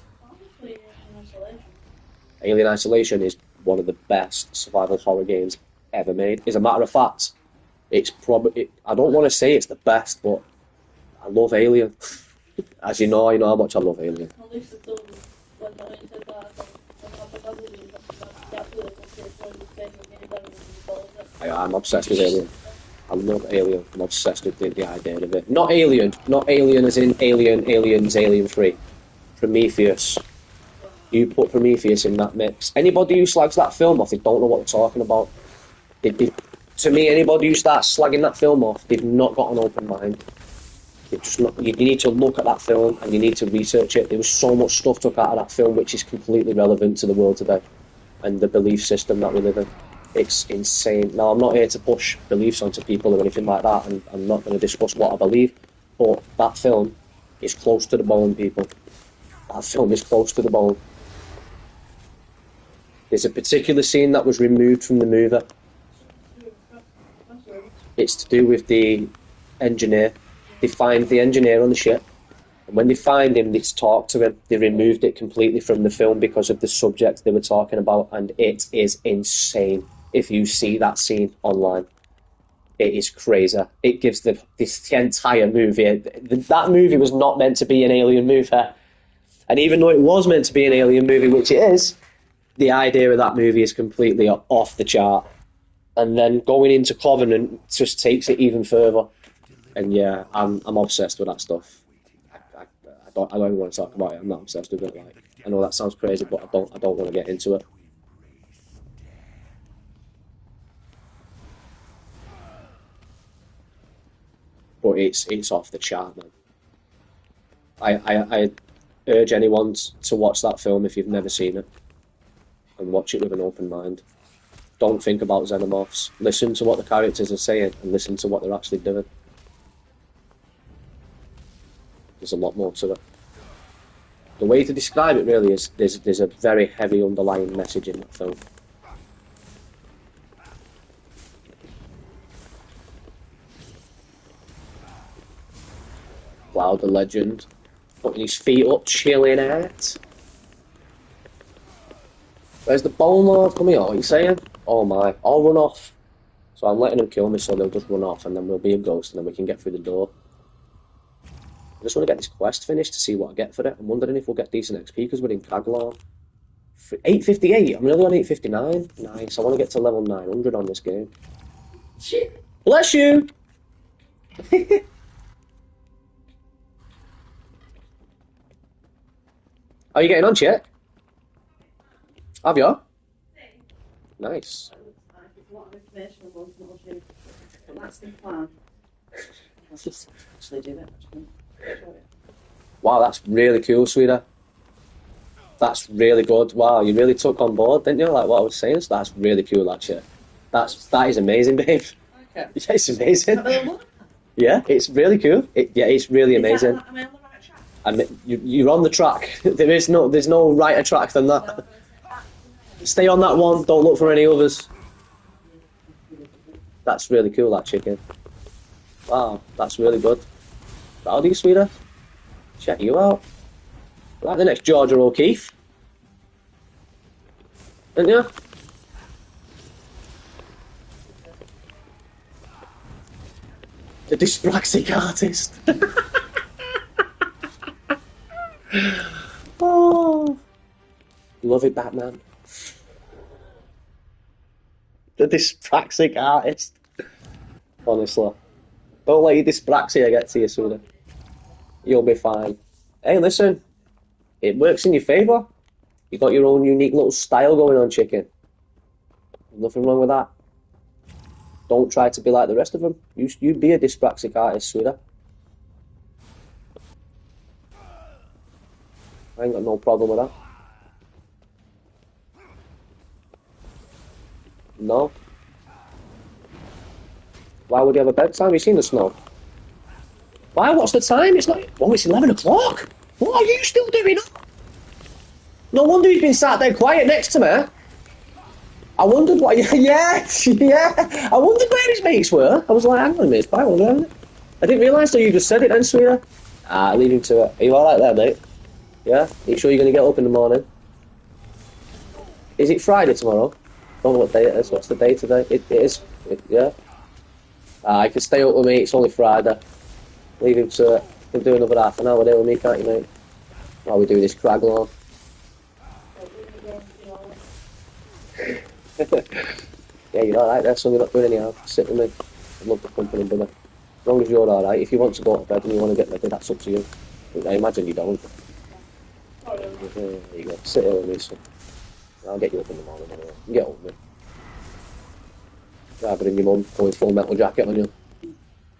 Alien Isolation is one of the best survival horror games ever made. As a matter of fact, it's probably, I don't want to say it's the best, but I love Alien. As you know how much I love Alien. I'm obsessed with Alien. I love Alien. I'm obsessed with the idea of it. Not Alien as in Alien, Aliens, Alien 3. Prometheus. You put Prometheus in that mix. Anybody who slags that film off, they don't know what they're talking about. To me, anybody who starts slagging that film off, they've not got an open mind. You need to look at that film and you need to research it. There was so much stuff took out of that film which is completely relevant to the world today and the belief system that we live in. It's insane. Now, I'm not here to push beliefs onto people or anything like that, and I'm not going to discuss what I believe, but that film is close to the bone, people. That film is close to the bone. There's a particular scene that was removed from the movie. It's to do with the engineer. They find the engineer on the ship, and when they find him, they talk to him. They removed it completely from the film because of the subject they were talking about, and it is insane. If you see that scene online, it is crazy. It gives the entire movie. That movie was not meant to be an alien movie, and even though it was meant to be an alien movie, which it is, the idea of that movie is completely off the chart. And then going into Covenant just takes it even further. And yeah, I'm obsessed with that stuff. I don't even want to talk about it. I'm not obsessed with it. Like, I know that sounds crazy, but I don't want to get into it. But it's off the chart, man. I urge anyone to watch that film if you've never seen it, and watch it with an open mind. Don't think about xenomorphs. Listen to what the characters are saying and listen to what they're actually doing. There's a lot more to it. The way to describe it really is there's a very heavy underlying message in that film. Cloud the Legend, putting his feet up, chilling out. Where's the Bone Lord? Come here, what are you saying? Oh my, I'll run off. So I'm letting them kill me so they'll just run off and then we'll be a ghost and then we can get through the door. just want to get this quest finished to see what I get for it. I'm wondering if we'll get decent XP because we're in Caglor. 858. I'm really on 859. Nice. I want to get to level 900 on this game. Bless you. Are you getting on, Chet? Have you? Nice. That's the plan. I'll just actually do it. Wow, that's really cool, sweetie. That's really good. Wow, you really took on board, didn't you? Like what I was saying. So that's really cool, actually. That is amazing, babe. Okay. Yeah, it's amazing. Yeah, it's really cool. It's really amazing. Am I on the right track? You're on the track. There's no righter track than that. Stay on that one. Don't look for any others. That's really cool, that chicken. Wow, that's really good. Proud of you, sweetie. Check you out. Like the next Georgia O'Keeffe. Didn't you? The dyspraxic artist. Oh, love it, Batman. The dyspraxic artist. Honestly. Don't let your dyspraxia get to you, sweetie. You'll be fine. Hey, listen. It works in your favour. You got your own unique little style going on, chicken. Nothing wrong with that. Don't try to be like the rest of them. You be a dyspraxic artist, sweetie. I ain't got no problem with that. No. Why would you have a bedtime? You seen the snow? Why? What's the time? It's not. Oh, it's 11 o'clock. What are you still doing? No wonder he's been sat there quiet next to me. I wondered what. Yeah. I wondered where his mates were. I was like, hang on a minute, I didn't realise that you just said it then, sweetie. Leave him to it. Are you alright there, mate? Yeah? Are you sure you're going to get up in the morning? Is it Friday tomorrow? I don't know what day it is. What's the day today? It is. Yeah? I can stay up with me. It's only Friday. Leave him to it. You can do another half an hour there with me, can't you, mate? While we do this crag lawn. Yeah, you're alright there, so we're not doing anyhow. Sit with me. I love the company, brother. As long as you're alright. If you want to go to bed and you want to get ready, that's up to you. But I imagine you don't. There you go. Sit here with me, son. I'll get you up in the morning anyway. You get up with me. Rather than your mum going full metal jacket on you.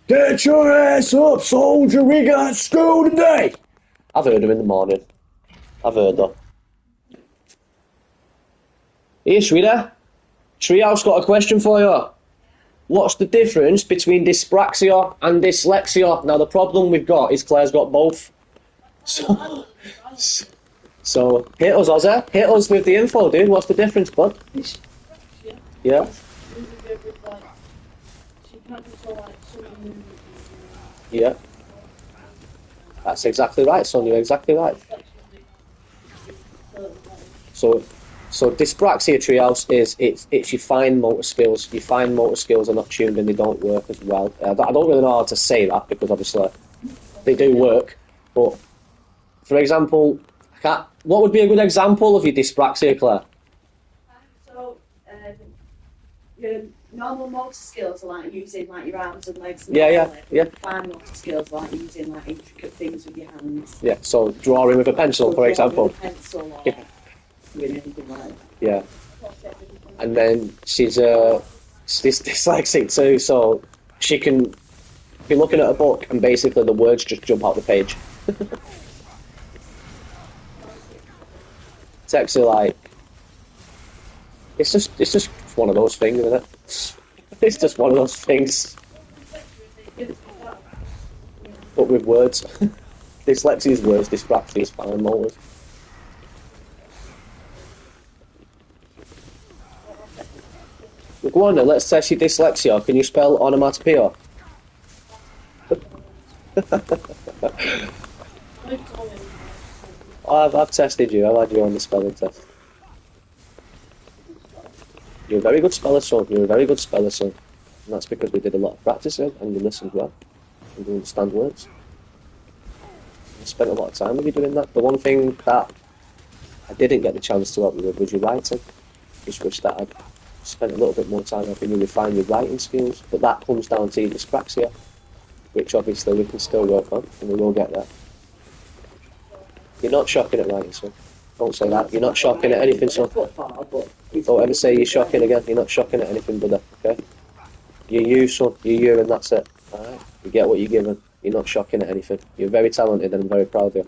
Get your ass up, soldier! We got school today! I've heard her in the morning. I've heard her. Here, sweetie. Treehouse got a question for you. What's the difference between dyspraxia and dyslexia? Now, the problem we've got is Claire's got both. So hit us, Ozzy. Hit us with the info, dude. What's the difference, bud? Yeah? Yeah. That's exactly right, son. You're exactly right. So dyspraxia, Treehouse, is it's your fine motor skills. Your fine motor skills are not tuned and they don't work as well. I don't really know how to say that because obviously they do work. But for example, what would be a good example of your dyspraxia, Claire? So, your normal motor skills are like using like your arms and legs. And Yeah. Fine motor skills are like using like intricate things with your hands. Yeah. So drawing with a pencil, for example. With a pencil or doing anything like that. Yeah. And then she's dyslexic too, so she can be looking at a book and basically the words just jump out the page. It's actually like it's just one of those things, isn't it? It's just one of those things. But with words. Dyslexia is words, dyspraxia is fine motors. Well, go on then, let's test your dyslexia. Can you spell onomatopoeia? I've tested you. I've had you on the spelling test. You're a very good speller, son. You're a very good speller, son. And that's because we did a lot of practicing and you listened well. And you understand words. I spent a lot of time with you doing that. The one thing that I didn't get the chance to help you with was your writing. Just wish that I'd spent a little bit more time helping you refine your writing skills. But that comes down to your dyspraxia, which obviously we can still work on, and we will get there. You're not shocking at writing, son. Don't say that. You're not shocking at anything, son. Don't ever say you're shocking again. You're not shocking at anything, brother, okay? You're you, son. You're you, and that's it. Alright? You get what you're given. You're not shocking at anything. You're very talented, and I'm very proud of you.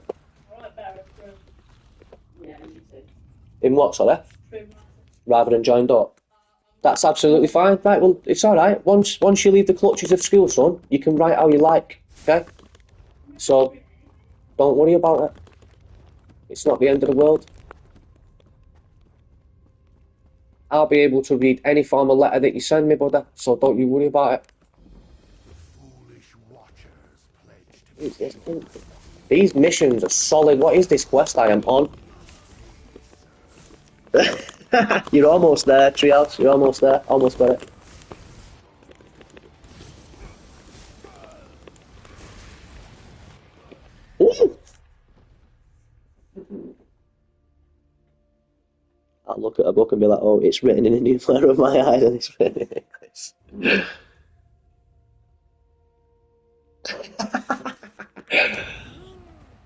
In what, sorry? Rather than joined up. That's absolutely fine. Right, well, it's alright. Once you leave the clutches of school, son, you can write how you like, okay? So, don't worry about it. It's not the end of the world. I'll be able to read any form of letter that you send me, brother, so don't you worry about it. These missions are solid. What is this quest I am on? You're almost there, Treehouse. You're almost there. Almost got it. Ooh! I'll look at a book and be like, oh, it's written in Indian flare of my eyes and it's written in English.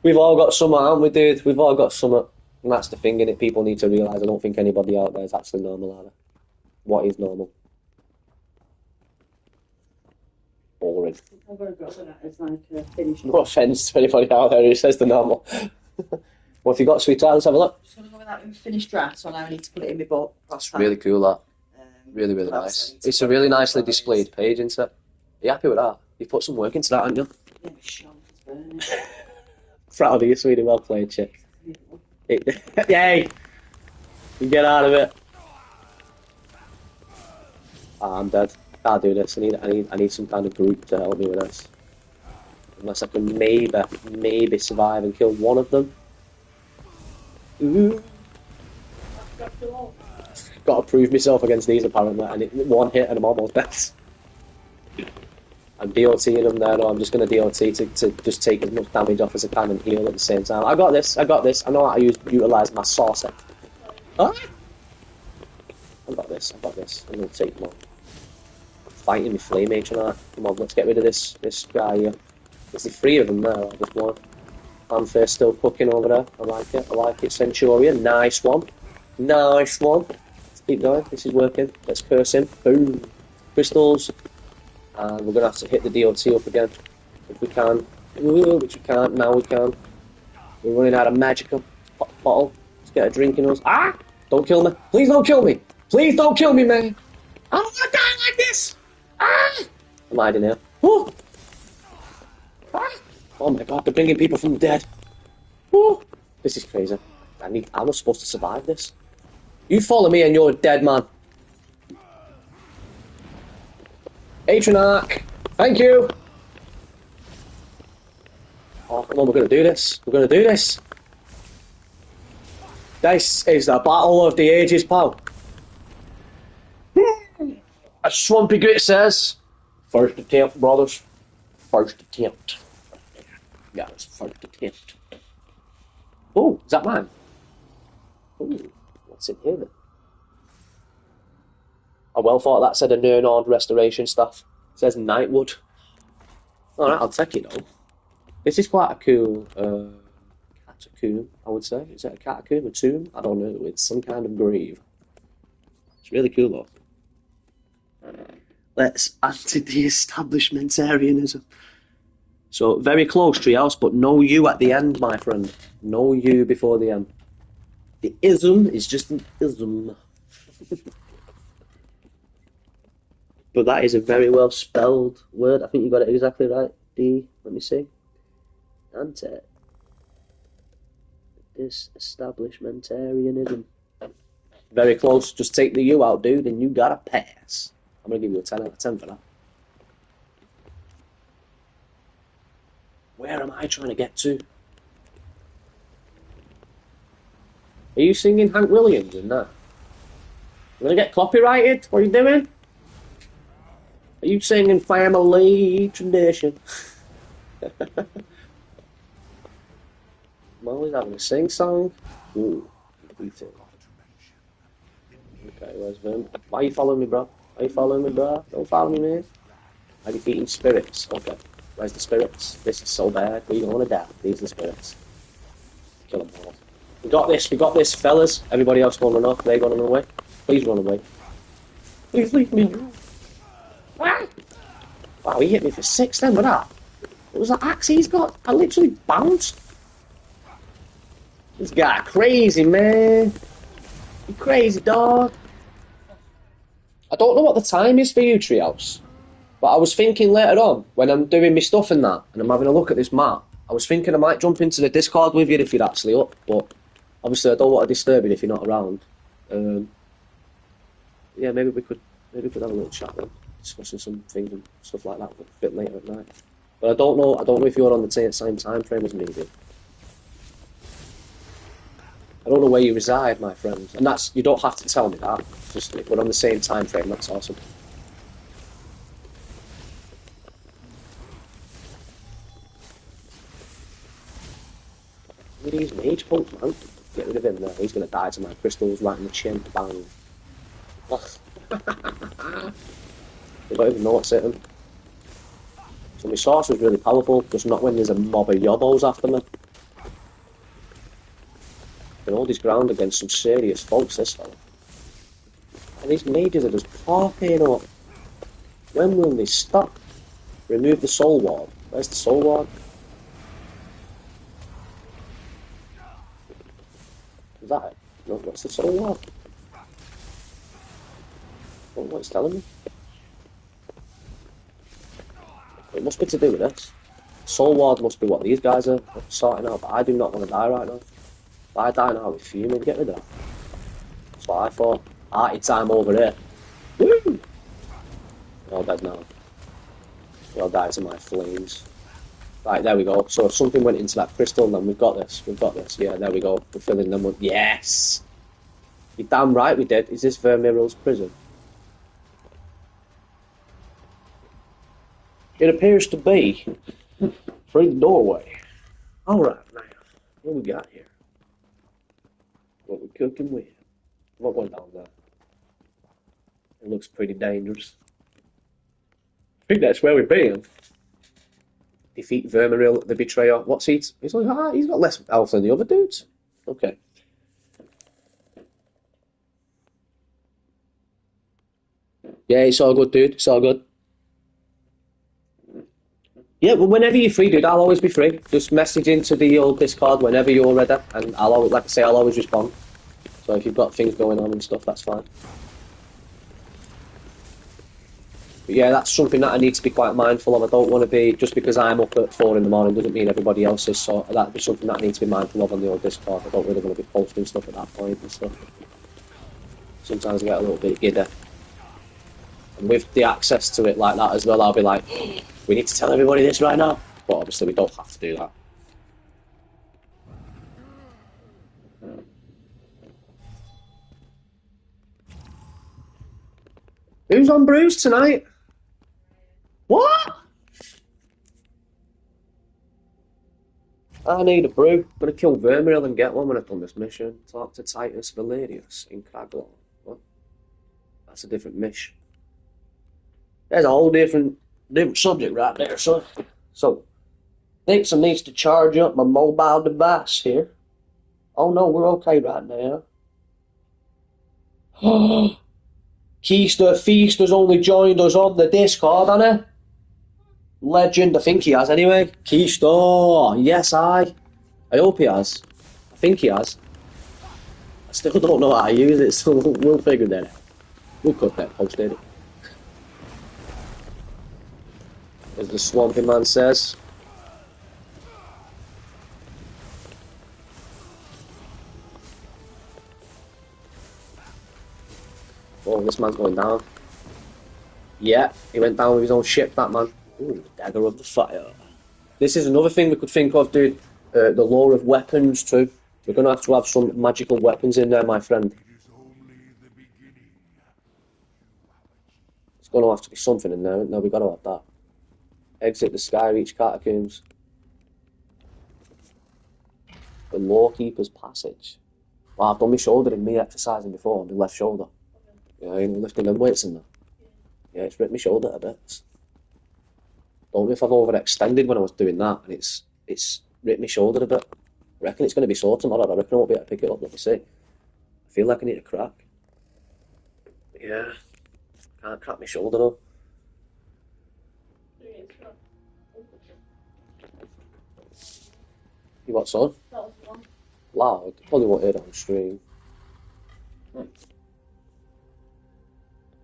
We've all got summer, haven't we, dude? We've all got summer. And that's the thing, innit? People need to realise I don't think anybody out there is actually normal, are they? What is normal? Boring. I'm going to go for that as like a finish. No offence to anybody out there who says the normal. What have you got, sweetheart? Let's have a look. Just going to go with that finished draft, so now I need to put it in my book. It's really cool, that. Really, really nice. It's a really nicely displayed page, isn't it? Are you happy with that? You've put some work into that, haven't you? Yeah, my shoulder's burning. Proud of you, sweetie. Well played, chick. Yay! You get out of it. Oh, I'm dead. Can't do this. I need some kind of group to help me with this. Unless I can maybe survive and kill one of them. Ooh. Got to prove myself against these apparently, and one hit and I'm almost dead. I'm DOTing them there, I'm just going to DOT to just take as much damage off as I can and heal at the same time. I got this. I know how to utilise my saucer. Huh? I got this. I'm going to take them on. Fighting with Flame H and that. Come on, let's get rid of this guy here. There's the three of them there, or just one. Fanfare still cooking over there. I like it. Centurion, nice one. Let's keep going, this is working. Let's curse him. Boom. Crystals. And we're going to have to hit the DOT up again. If we can. Ooh, which we can't, now we can. We're running out of magical bottle. Let's get a drink in us. Ah! Don't kill me. Please don't kill me. Please don't kill me, man. I don't want to die like this. Ah! I'm hiding here. Oh! Ah! Oh my god, they're bringing people from the dead. Oh! This is crazy. I was supposed to survive this. You follow me and you're a dead man. Atronach! Thank you! Oh, come on, we're going to do this. This is the battle of the ages, pal. As Swampy Grit says, first attempt, brothers. First attempt. Yeah, it's first attempt. Oh, is that mine? Oh, what's in here then? I well thought that said a Nernord restoration stuff. It says Nightwood. Alright, I'll take it though. This is quite a cool catacomb, I would say. Is it a catacomb, a tomb? I don't know. It's some kind of grave. It's really cool though. Let's anti-establishmentarianism. So, very close, Treehouse, but no you at the end, my friend. No you before the end. The ism is just an ism. But that is a very well spelled word. I think you got it exactly right. Let me see. Anti-establishmentarianism. Very close. Just take the U out, dude, and you got a pass. I'm going to give you a 10 out of 10 for that. Where am I trying to get to? Are you singing Hank Williams in that? I'm going to get copyrighted? What are you doing? Are you singing Family Tradition? Molly's having a sing-song. Ooh, eating. Okay, where's Vim? Why are you following me, bro? Why are you following me, bro? Don't follow me, man. Are you eating spirits? Okay. Where's the spirits? This is so bad. We don't want to die. These are the spirits. Kill them all. We got this, fellas. Everybody else going to run off. They're going to run away. Please run away. Please leave me. Wow, he hit me for 6 then, with that. What was that axe he's got? I literally bounced. This guy crazy, man. You crazy dog. I don't know what the time is for you, Treehouse. But I was thinking later on, when I'm doing my stuff and that, and I'm having a look at this map, I was thinking I might jump into the Discord with you if you're actually up, but obviously I don't want to disturb you if you're not around. Yeah, maybe we could have a little chat then, discussing some things and stuff like that, but a bit later at night. But I don't know if you're on the same time frame as me, dude. I don't know where you reside, my friend, and you don't have to tell me that. Just if we're on the same time frame, that's awesome. Look at these mage punks, man. Get rid of him now. He's going to die to my crystals right in the chin. Bang. They don't even know what's hit him. So my sorcerer's really powerful, just not when there's a mob of yobbos after me. Can hold his ground against some serious folks, this fella. And these mages are just popping up. When will they stop? Remove the soul ward. Where's the soul ward? Is that it? No, what's the soul ward? What's it telling me? It must be to do with this. Soul ward must be what these guys are sorting out, but I do not want to die right now. If I die now, it's fuming. Get rid of that. That's what I thought. Arty time over here. Woo! They're all dead now. They all died to my flames. Right, there we go. So if something went into that crystal, then we've got this. We've got this. Yeah, there we go. We're filling them with... Yes! You're damn right we did. Is this Vermeer's prison? It appears to be through the doorway. Alright, now, what we got here? What we cooking with? What went down there? It looks pretty dangerous. I think that's where we've been. Defeat Vermeeril, the Betrayer. What's he? He's like, he's got less health than the other dudes. Okay. Yeah, it's all good, dude. It's all good. Yeah, well, whenever you're free, dude, I'll always be free. Just message into the old Discord whenever you're ready, and I'll always, like I say, I'll always respond. So if you've got things going on and stuff, that's fine. But yeah, that's something that I need to be quite mindful of. I don't want to be, just because I'm up at 4 in the morning doesn't mean everybody else is, so that'd be something that I need to be mindful of on the old Discord. I don't really want to be posting stuff at that point and stuff. Sometimes I get a little bit giddy. And with the access to it like that as well, I'll be like, we need to tell everybody this right now. But obviously we don't have to do that. Who's on Bruce tonight? What? I need a brew. I'm going to kill Vermeeril and get one when I've done this mission. Talk to Titus Valerius in Craglon. What? That's a different mission. There's a whole different subject right there, son. So, Nixon needs to charge up my mobile device here. Oh no, we're okay right now. Keister Feaster's only joined us on the Discord, hasn't he? Legend, I think he has anyway. Keister, yes I hope he has. I think he has. I still don't know how to use it, so we'll figure that out. We'll cut that post edit. As the Swampy Man says. Oh, this man's going down. Yeah, he went down with his own ship, that man. Ooh, Dagger of the Fire. This is another thing we could think of, dude. The lore of weapons, too. We're going to have some magical weapons in there, my friend. It's going to have to be something in there. No, we've got to have that. Exit the Skyreach Catacombs. The Lawkeeper's Passage. Well, I've done my shoulder in me exercising before on the left shoulder. Yeah, I'm lifting them weights in there. Yeah, it's ripped my shoulder a bit. Don't know if I've overextended when I was doing that, and it's ripped my shoulder a bit. I reckon it's going to be sore tomorrow. I reckon I won't be able to pick it up. Let me see. I feel like I need a crack. Yeah, can't crack my shoulder though. You what, son? That was one. Loud. Probably won't hear it on stream.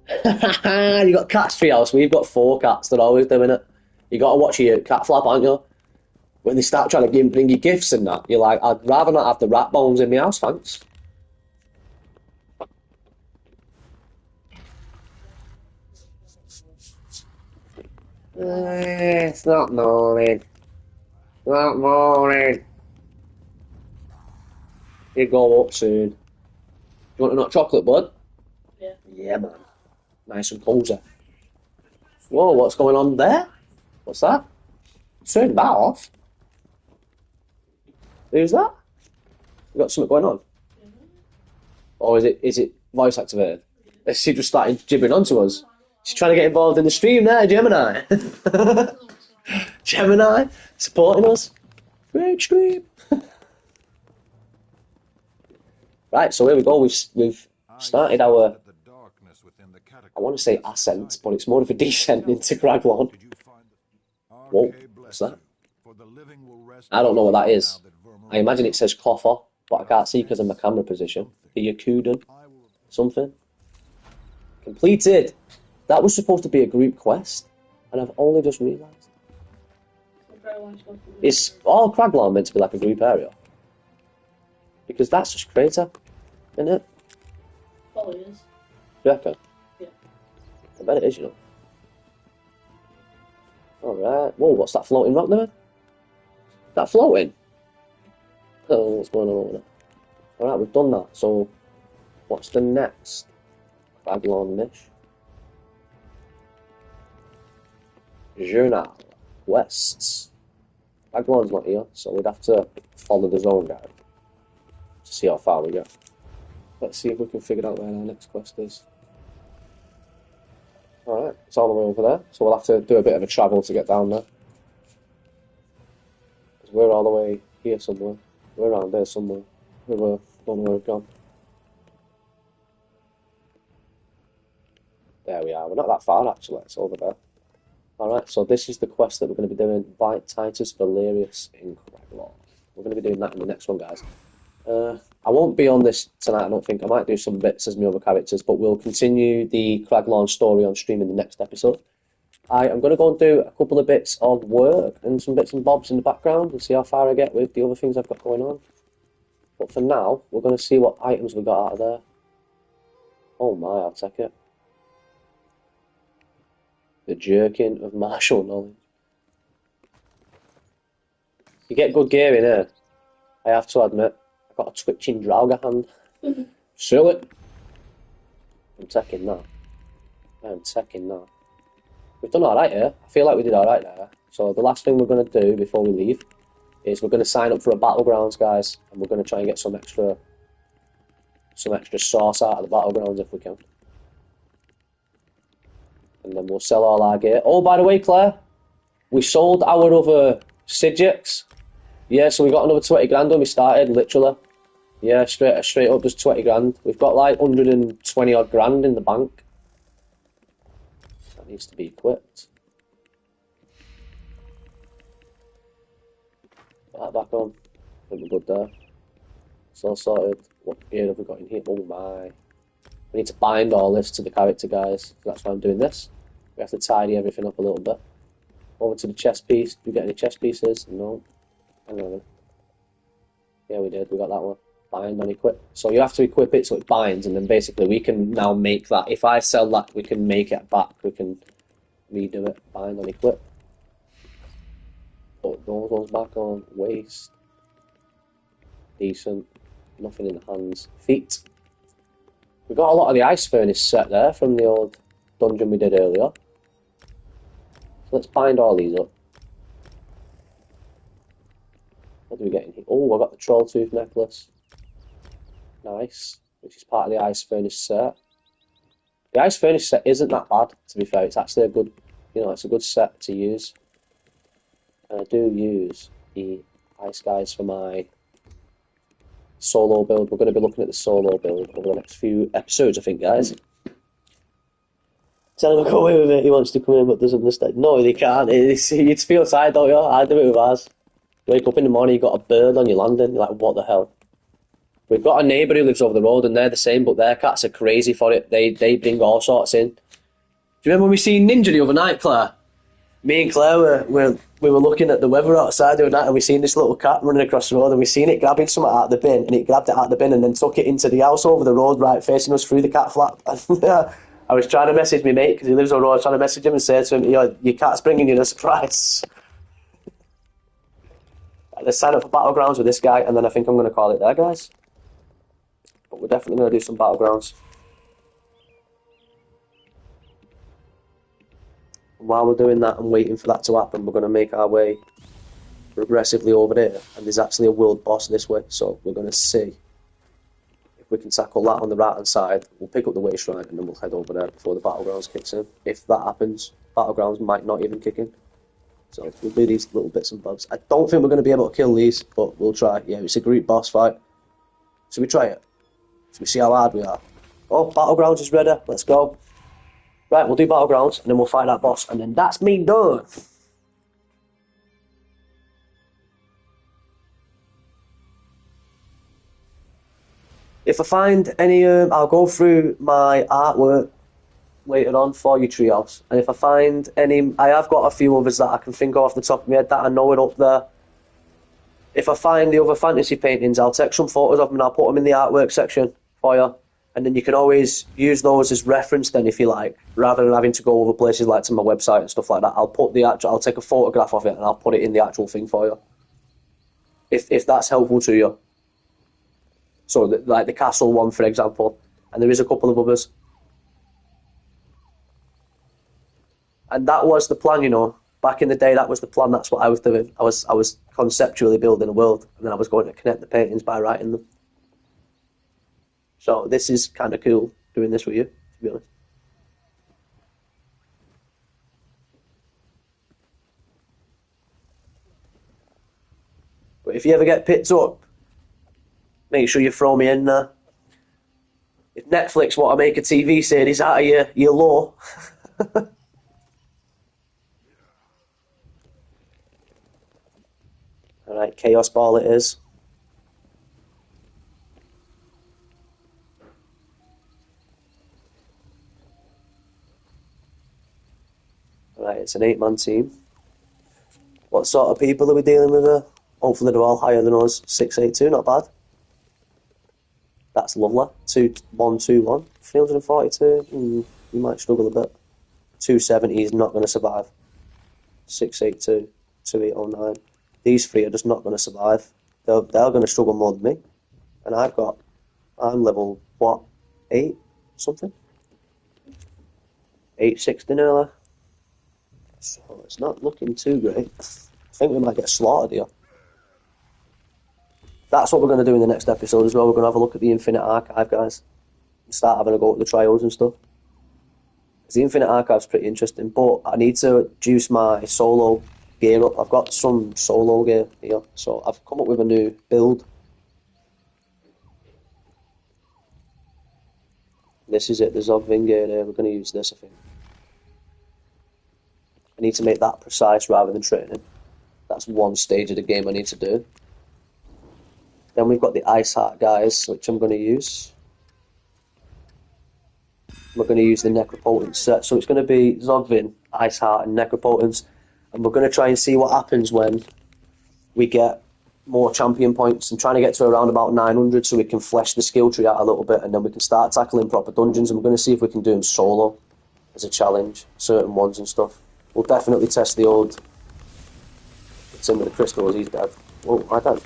You got cats for your house. We've got 4 cats. They're always doing it. You got to watch your cat flap, aren't you? When they start trying to bring you gifts and that, you're like, I'd rather not have the rat bones in my house, thanks. It's not morning. Not morning. You go up soon. You want a hot chocolate, bud? Yeah. Yeah, man. Nice and cozy. Whoa, what's going on there? What's that? Turn that off. Who's that? You got something going on? Or is it voice activated? Is she just started gibbering onto us? She's trying to get involved in the stream there, Gemini. Gemini supporting us. Great stream. Right, so here we go. We've started our, I want to say ascent, but it's more of a descent into Craglorn. Whoa, what's that? I don't know what that is. I imagine it says coffer, but I can't see because of my camera position. The Yakuden, something. Completed. That was supposed to be a group quest, and I've only just realised. Is all Craglorn meant to be like a group area? Because that's just crater, isn't it? Probably is. You reckon? Yeah. I bet it is, you know. Alright. Whoa, what's that floating rock there? That floating? Oh, what's going on over there? Alright, we've done that. So, what's the next? Craglorn-ish. Journal. Quests. Craglorn's not here, so we'd have to follow the zone guide to see how far we get. Let's see if we can figure out where our next quest is. Alright, it's all the way over there, so we'll have to do a bit of a travel to get down there. Because we're all the way here somewhere. We're around there somewhere. Don't know where we've gone. There we are. We're not that far, actually. It's over there. Alright, so this is the quest that we're going to be doing. Bite Titus Valerius in Craglorn. We're going to be doing that in the next one, guys. I won't be on this tonight, I don't think. I might do some bits as my other characters, but we'll continue the Craglorn story on stream in the next episode. I am going to go and do a couple of bits of work and some bits and bobs in the background and see how far I get with the other things I've got going on. But for now, we're going to see what items we got out of there. Oh my, I'll take it. The jerkin of martial knowledge. You get good gear in here, I have to admit. I've got a twitching Draugr hand. Sell it. I'm taking that. I'm taking that. We've done alright here. I feel like we did alright there. So the last thing we're going to do before we leave is we're going to sign up for a Battlegrounds, guys. And we're going to try and get some extra sauce out of the Battlegrounds if we can. And then we'll sell all our gear. Oh, by the way, Claire, we sold our other Sidgix. Yeah, so we got another 20 grand when we started, literally. Yeah, straight up, just 20 grand. We've got like 120 odd grand in the bank. That needs to be equipped. Put that back on. Put the good there. It's all sorted. What gear have we got in here? Oh my. We need to bind all this to the character, guys. That's why I'm doing this. We have to tidy everything up a little bit. Over to the chest piece. Do we get any chest pieces? No. Hang on. Yeah, we did. We got that one. Bind and equip. So you have to equip it so it binds, and then basically we can now make that. If I sell that, we can make it back. We can redo it. Bind and equip. Put those ones back on. Waist. Decent. Nothing in the hands. Feet. We got a lot of the ice furnace set there from the old dungeon we did earlier. So let's bind all these up. What do we get in here? Oh, I got the troll tooth necklace. Nice. Which is part of the ice furnace set. The ice furnace set isn't that bad, to be fair. It's actually a good, it's a good set to use. And I do use the ice guys for my solo build. We're going to be looking at the solo build over the next few episodes, I think, guys. Tell him to come in with it. He wants to come in but doesn't understand. No, he can't. You'd feel tired, don't you? I do it with ours. Wake up in the morning, you got a bird on your landing. You're like, what the hell? We've got a neighbour who lives over the road, and they're the same, but their cats are crazy for it. They bring all sorts in. Do you remember when we seen Ninja the other night, Claire? Me and Claire we were looking at the weather outside the other night, and we seen this little cat running across the road, and we seen it grabbing something out of the bin, and it grabbed it out of the bin and then took it into the house over the road, right, facing us through the cat flap. I was trying to message my mate, because he lives on the road, trying to message him and say to him, your cat's bringing you a surprise. Let's sign up for Battlegrounds with this guy, and then I think I'm going to call it there, guys. But we're definitely going to do some Battlegrounds. And while we're doing that and waiting for that to happen, we're going to make our way progressively over there. And there's actually a world boss this way, so we're going to see if we can tackle that on the right-hand side. We'll pick up the way shrine, and then we'll head over there before the Battlegrounds kicks in. If that happens, Battlegrounds might not even kick in. So we'll do these little bits and bobs. I don't think we're going to be able to kill these, but we'll try. Yeah, it's a great boss fight. Should we try it? Should we see how hard we are? Oh, Battlegrounds is ready. Let's go. Right, we'll do Battlegrounds, and then we'll fight that boss, and then that's me done. If I find any, I'll go through my artwork later on for you, Treehouse. And if I find any, I have got a few others that I can think of off the top of my head that I know are up there. If I find the other fantasy paintings, I'll take some photos of them and I'll put them in the artwork section for you. And then you can always use those as reference then if you like, rather than having to go over places like to my website and stuff like that. I'll take a photograph of it and I'll put it in the actual thing for you. If that's helpful to you. So like the castle one, for example. And there is a couple of others. And that was the plan, Back in the day, that was the plan. That's what I was doing. I was conceptually building a world, and then I was going to connect the paintings by writing them. So this is kind of cool, doing this with you, to be honest. But if you ever get picked up, make sure you throw me in there. If Netflix want to make a TV series out of your lore... Alright, Chaos Ball it is. Alright, it's an 8-man team. What sort of people are we dealing with here? Hopefully they're all higher than us. 682, not bad. That's lovely. 2121. 342. You might struggle a bit. 270 is not going to survive. 682. 2809. These three are just not going to survive. They're going to struggle more than me. And I'm level, 8 something? 860 nearly. So it's not looking too great. I think we might get slaughtered here. That's what we're going to do in the next episode as well. We're going to have a look at the Infinite Archive, guys. And start having a go at the trials and stuff. Because the Infinite Archive's pretty interesting, but I need to juice my solo gear up. I've got some solo gear here, so I've come up with a new build. This is it, the Zogvin gear here. We're going to use this, I think. I need to make that precise rather than training. That's one stage of the game I need to do. Then we've got the Ice Heart guys, which I'm going to use. We're going to use the Necropotent set. So it's going to be Zogvin, Ice Heart, and Necropotence. And we're going to try and see what happens when we get more champion points. I'm trying to get to around about 900 so we can flesh the skill tree out a little bit, and then we can start tackling proper dungeons. And we're going to see if we can do them solo as a challenge, certain ones and stuff. We'll definitely test the old... It's in with the crystals, he's dead. Oh, I don't...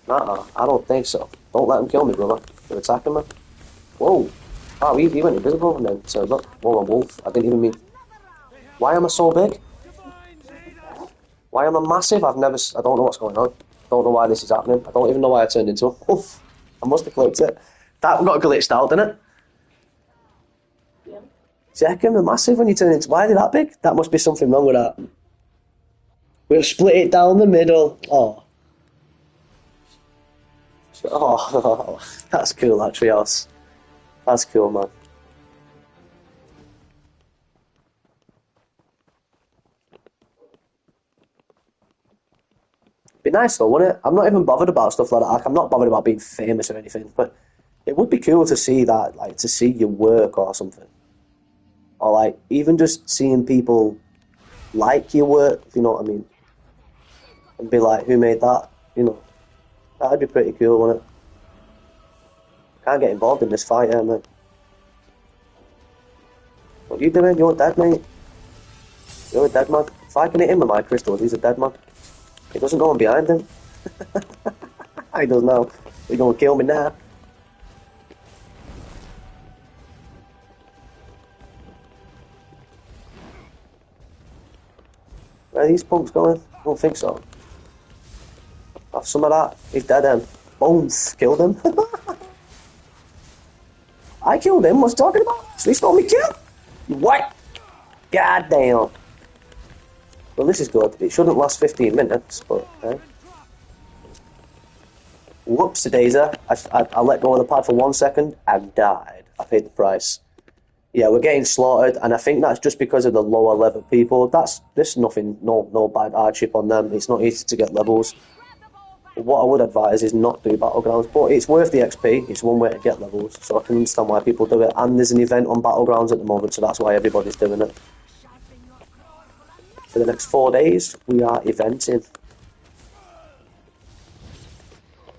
Nah, I don't think so. Don't let him kill me, brother. You're attacking me. Whoa. Oh, he went invisible and then turned up. Whoa, a wolf. I didn't even mean... Why am I so big? Why am I massive? I don't know what's going on. Don't know why this is happening. I don't even know why I turned into a wolf. I must have clicked it. That got glitched out, didn't it? Yeah. Second, the massive when you turn into. Why are they that big? That must be something wrong with that. We'll split it down the middle. Oh. Oh, that's cool, that treehouse. That's cool, man. Be nice though, wouldn't it? I'm not even bothered about stuff like that. Like, I'm not bothered about being famous or anything, but it would be cool to see that, like, to see your work or something. Or, like, even just seeing people like your work, if you know what I mean. And be like, who made that? You know, that'd be pretty cool, wouldn't it? Can't get involved in this fight here, mate. What are you doing? You're dead, mate. You're a dead man. If I can hit him with my crystals, he's a dead man. He doesn't know I'm behind him. He does now. He's gonna kill me now. Where are these punks going? I don't think so. Have some of that. He's dead then. Boom. Killed him. I killed him. What's he talking about? So he stole me kill? What? God damn. Well, this is good. It shouldn't last 15 minutes, but okay. Whoops, daisy. I let go of the pad for 1 second and died. I paid the price. Yeah, we're getting slaughtered, and I think that's just because of the lower level people. There's nothing, no bad hardship on them. It's not easy to get levels. What I would advise is not do Battlegrounds, but it's worth the XP. It's one way to get levels, so I can understand why people do it. And there's an event on Battlegrounds at the moment, so that's why everybody's doing it. For the next 4 days, we are eventing.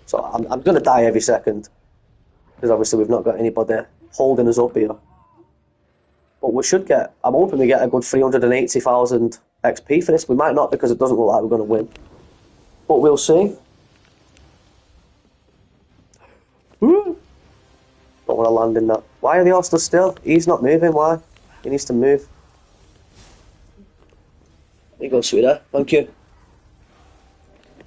So I'm going to die every second, because obviously we've not got anybody holding us up here. But we should get, I'm hoping we get a good 380,000 XP for this. We might not, because it doesn't look like we're going to win. But we'll see. Don't want to land in that. Why are they all stood still? He's not moving, why? He needs to move. There you go, sweetheart. Thank you.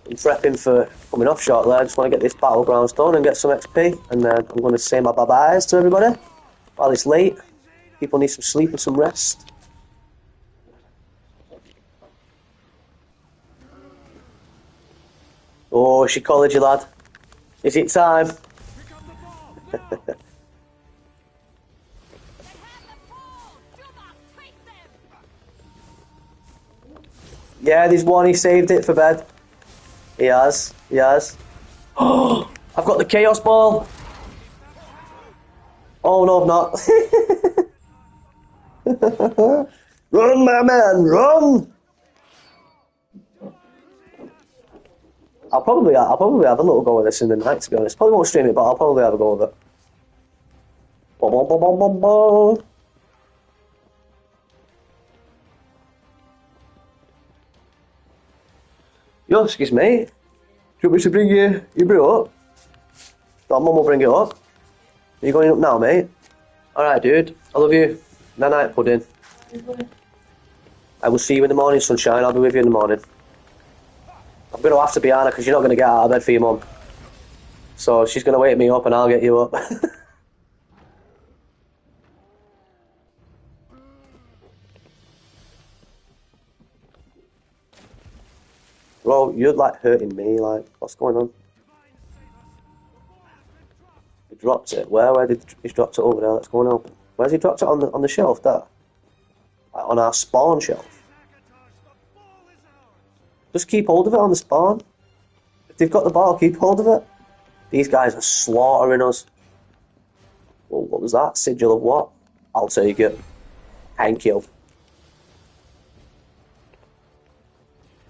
I'm prepping for coming off shortly. I just want to get this Battlegrounds done and get some XP. And then I'm going to say my bye-byes to everybody. While it's late. People need some sleep and some rest. Oh, she collared you, lad. Is it time? Yeah, there's one. He saved it for bed. He has. He has. Oh, I've got the Chaos Ball. Oh, no, I'm not. Run, my man, run! I'll probably have a little go with this in the night, to be honest. Probably won't stream it, but I'll probably have a go with it. Bum, bum, bum, bum, bum, bum. Yo, excuse me. Do you want me to bring your bro up? No, Mum will bring it up. Are you going up now, mate? Alright, dude. I love you. Night, pudding. I will see you in the morning, sunshine. I'll be with you in the morning. I'm going to have to be Anna because you're not going to get out of bed for your mum. So she's going to wake me up and I'll get you up. Bro, you're like hurting me. Like, what's going on? He dropped it. Where did he dropped it over there? Let's go and open. Where's he dropped it on the shelf there? Like on our spawn shelf. Just keep hold of it on the spawn. If they've got the ball, keep hold of it. These guys are slaughtering us. Well, what was that? Sigil of what? I'll take it. Thank you.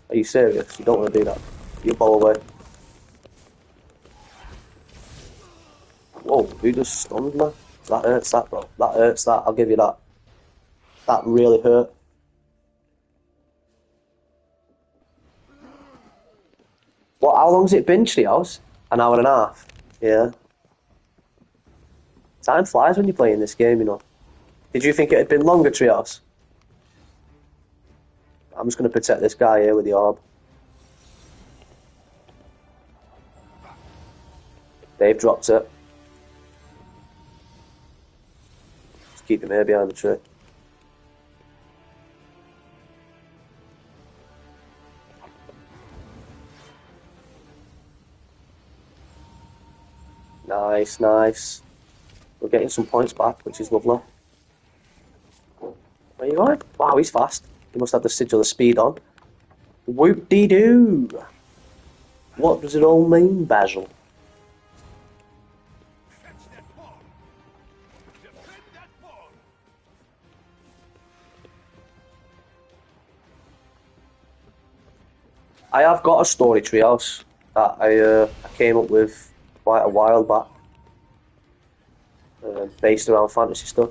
Are you serious? You don't want to do that. You bowl away. Whoa, who just stunned me? That hurts that, bro. That hurts that. I'll give you that. That really hurt. What, how long's it been, Treehouse? An hour and a half. Yeah. Time flies when you're playing this game, you know. Did you think it had been longer, Treehouse? I'm just going to protect this guy here with the orb. They've dropped it. Just keep him here behind the tree. Nice, nice. We're getting some points back, which is lovely. Where you going? Wow, he's fast. He must have the sigil of speed on. Whoop-de-doo! What does it all mean, Basil? I have got a story treehouse that I came up with quite a while back, based around fantasy stuff,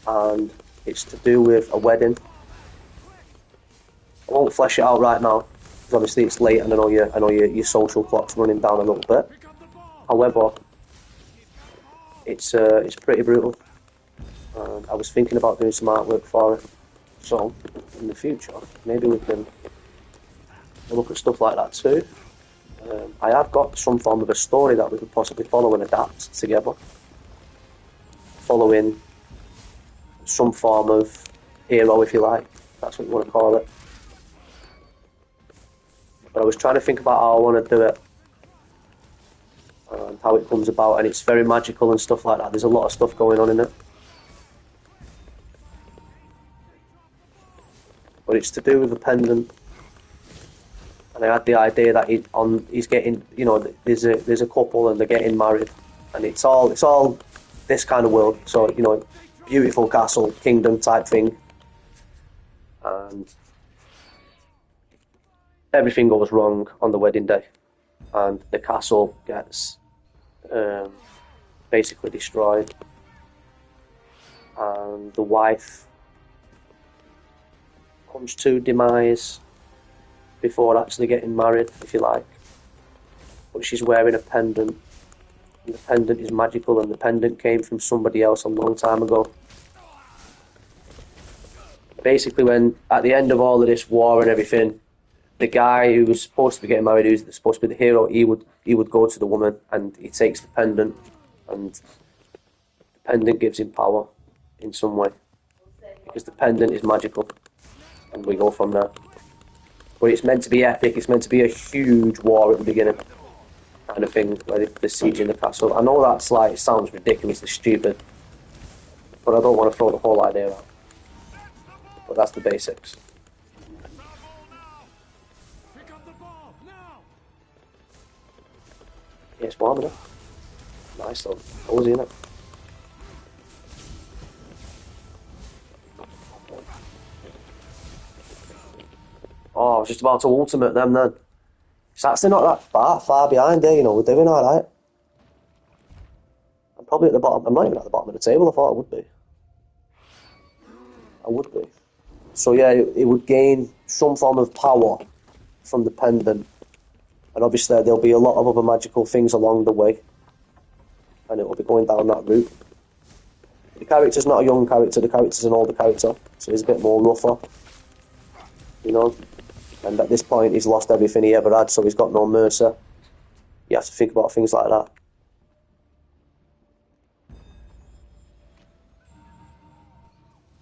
and it's to do with a wedding. I won't flesh it out right now, because obviously it's late and I know your social clock's running down a little bit. However, it's pretty brutal, and I was thinking about doing some artwork for it. So in the future, maybe we can look at stuff like that too. I have got some form of a story that we could possibly follow and adapt together, following some form of hero, if you like. That's what you want to call it. But I was trying to think about how I want to do it and how it comes about, and it's very magical and stuff like that. There's a lot of stuff going on in it. But it's to do with a pendant. And I had the idea that he's getting, you know, there's a couple and they're getting married, and it's all this kind of world. So, you know, beautiful castle, kingdom type thing, and everything goes wrong on the wedding day, and the castle gets basically destroyed, and the wife comes to demise before actually getting married, if you like. But she's wearing a pendant, and the pendant is magical, and the pendant came from somebody else a long time ago. Basically, when at the end of all of this war and everything, the guy who was supposed to be getting married, who's supposed to be the hero, he would go to the woman and he takes the pendant, and the pendant gives him power in some way, because the pendant is magical, and we go from there. But it's meant to be epic. It's meant to be a huge war at the beginning, kind of thing, where they're sieging the castle. I know that's like, it sounds ridiculously stupid, but I don't want to throw the whole idea out. But that's the basics. Yeah, it's warm enough. Nice though. Cozy, innit? Oh, I was just about to ultimate them then. It's actually not that far behind there, you know, we're doing alright. I'm probably at the bottom, I'm not even at the bottom of the table, I thought I would be. I would be. So yeah, it would gain some form of power from the pendant. And obviously there'll be a lot of other magical things along the way. And it will be going down that route. The character's not a young character, the character's an older character. So he's a bit more rougher. You know? And at this point, he's lost everything he ever had, so he's got no mercy. You have to think about things like that.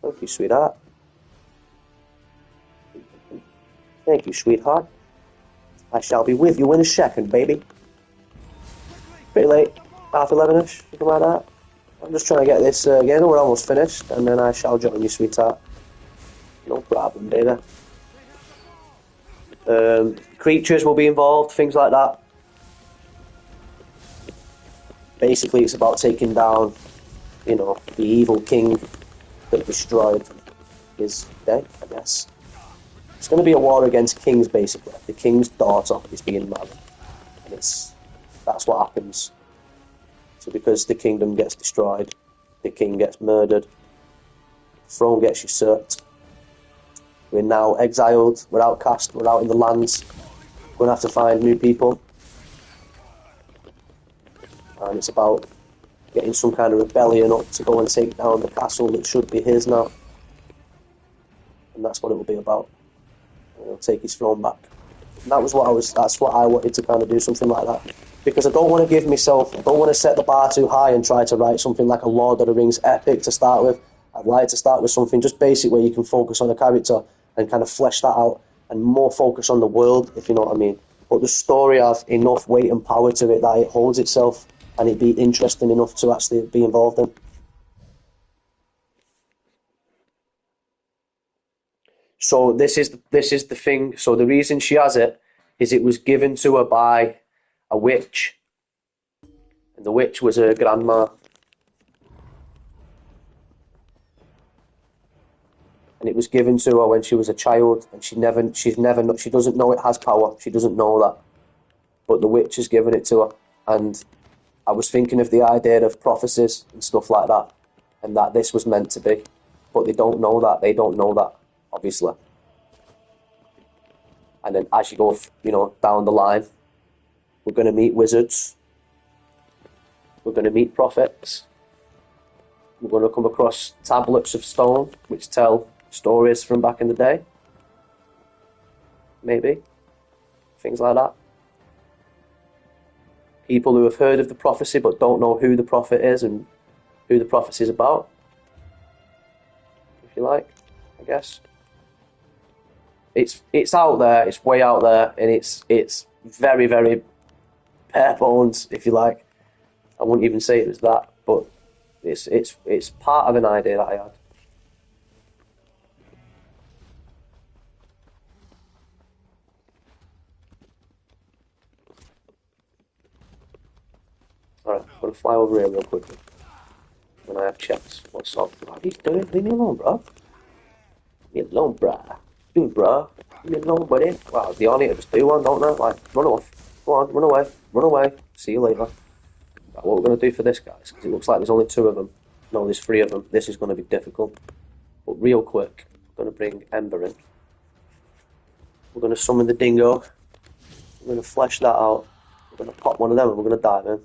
Thank you, sweetheart. Thank you, sweetheart. I shall be with you in a second, baby. Pretty late, 11:30ish, something like that. I'm just trying to get this again, we're almost finished, and then I shall join you, sweetheart. No problem, baby. Creatures will be involved, things like that. Basically, it's about taking down, you know, the evil king that destroyed his day, I guess. It's going to be a war against kings, basically. The king's daughter is being married, and that's what happens. So because the kingdom gets destroyed, the king gets murdered, the throne gets usurped. We're now exiled, we're outcast, we're out in the lands. We're going to have to find new people. And it's about getting some kind of rebellion up to go and take down the castle that should be his now. And that's what it will be about. and he'll take his throne back. And that's what I wanted to kind of do, something like that. Because I don't want to set the bar too high and try to write something like a Lord of the Rings epic to start with. I'd like to start with something just basic where you can focus on a character and kind of flesh that out and more focus on the world, if you know what I mean. But the story have enough weight and power to it that it holds itself and it be interesting enough to actually be involved in. So this is the thing. So the reason she has it is it was given to her by a witch, and the witch was her grandma, and it was given to her when she was a child, and she doesn't know it has power. She doesn't know that, but the witch has given it to her. And I was thinking of the idea of prophecies and stuff like that, and that this was meant to be, but they don't know that. They don't know that, obviously. And then as you go, down the line, we're going to meet wizards. We're going to meet prophets. We're going to come across tablets of stone which tell stories from back in the day. Maybe. Things like that. People who have heard of the prophecy but don't know who the prophet is and who the prophecy is about. If you like, I guess. It's out there, it's way out there, and it's very, very bare bones, if you like. I wouldn't even say it was that, but it's part of an idea that I had. Alright, I'm going to fly over here real quickly. When I have checks. What's up? What are you doing? Leave me alone, bro. Leave me alone, bruh. Dude, bro. Leave me alone, buddy. Wow, the only just do one, don't they? Like, run off. Go on, run away. Run away. See you later. Right, what we're going to do for this, guys, because it looks like there's only 2 of them. No, there's 3 of them. This is going to be difficult. But real quick, I'm going to bring Ember in. We're going to summon the dingo. We're going to flesh that out. We're going to pop one of them and we're going to dive in.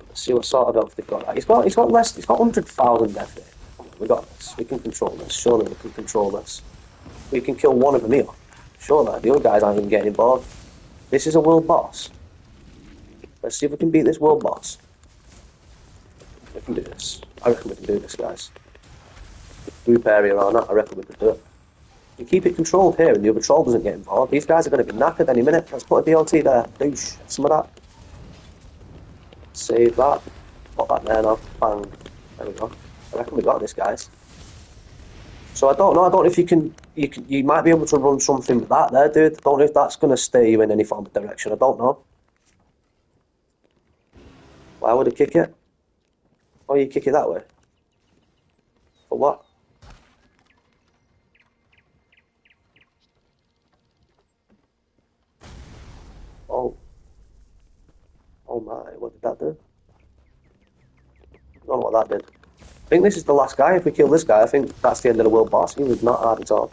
Let's see what sort of elf they've got. He's got 100,000 death rate. We got this. We can control this. Surely we can control this. We can kill one of them here. Surely the other guys aren't even getting involved. This is a world boss. Let's see if we can beat this world boss. We can do this. I reckon we can do this, guys. Group area or not, I reckon we can do it. You keep it controlled here and the other troll doesn't get involved. These guys are going to be knackered any minute. Let's put a BLT there. Douche. Some of that. Save that. Put that there now. Bang. There we go. I reckon we got this, guys. So I don't know if you might be able to run something with that there, dude. I don't know if that's going to steer you in any form of direction. I don't know. Why would it kick it? Oh, you kick it that way? For what? Oh. Oh my, what did that do? I don't know what that did. I think this is the last guy. If we kill this guy, I think that's the end of the world boss. He was not hard at all.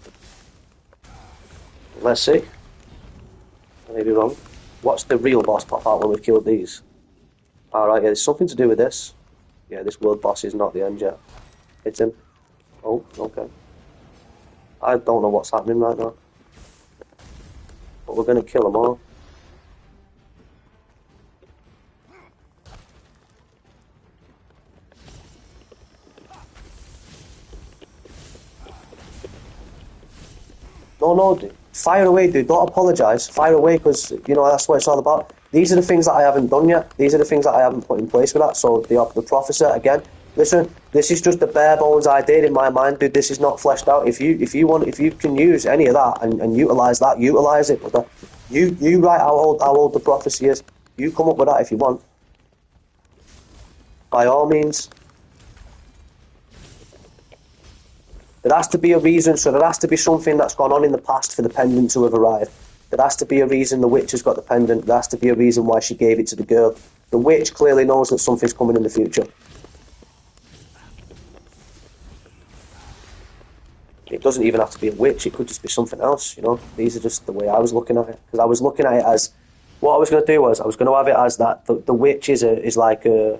Let's see. I may be wrong. Watch the real boss pop out when we've killed these. Alright, yeah, there's something to do with this. Yeah, this world boss is not the end yet. Hit him. Oh, okay. I don't know what's happening right now. But we're going to kill them all. No, dude. Fire away, dude. Don't apologise. Fire away, because, that's what it's all about. These are the things that I haven't done yet. These are the things that I haven't put in place with that. So, the prophecy, again, listen, this is just a bare bones idea in my mind, dude. This is not fleshed out. If you can use any of that and utilise that, utilise it. But you write how old the prophecy is. You come up with that if you want. By all means. There has to be a reason, so there has to be something that's gone on in the past for the pendant to have arrived. There has to be a reason the witch has got the pendant. There has to be a reason why she gave it to the girl. The witch clearly knows that something's coming in the future. It doesn't even have to be a witch, it could just be something else, These are just the way I was looking at it. Because I was looking at it as, what I was going to do was, I was going to have it as that the witch is like a,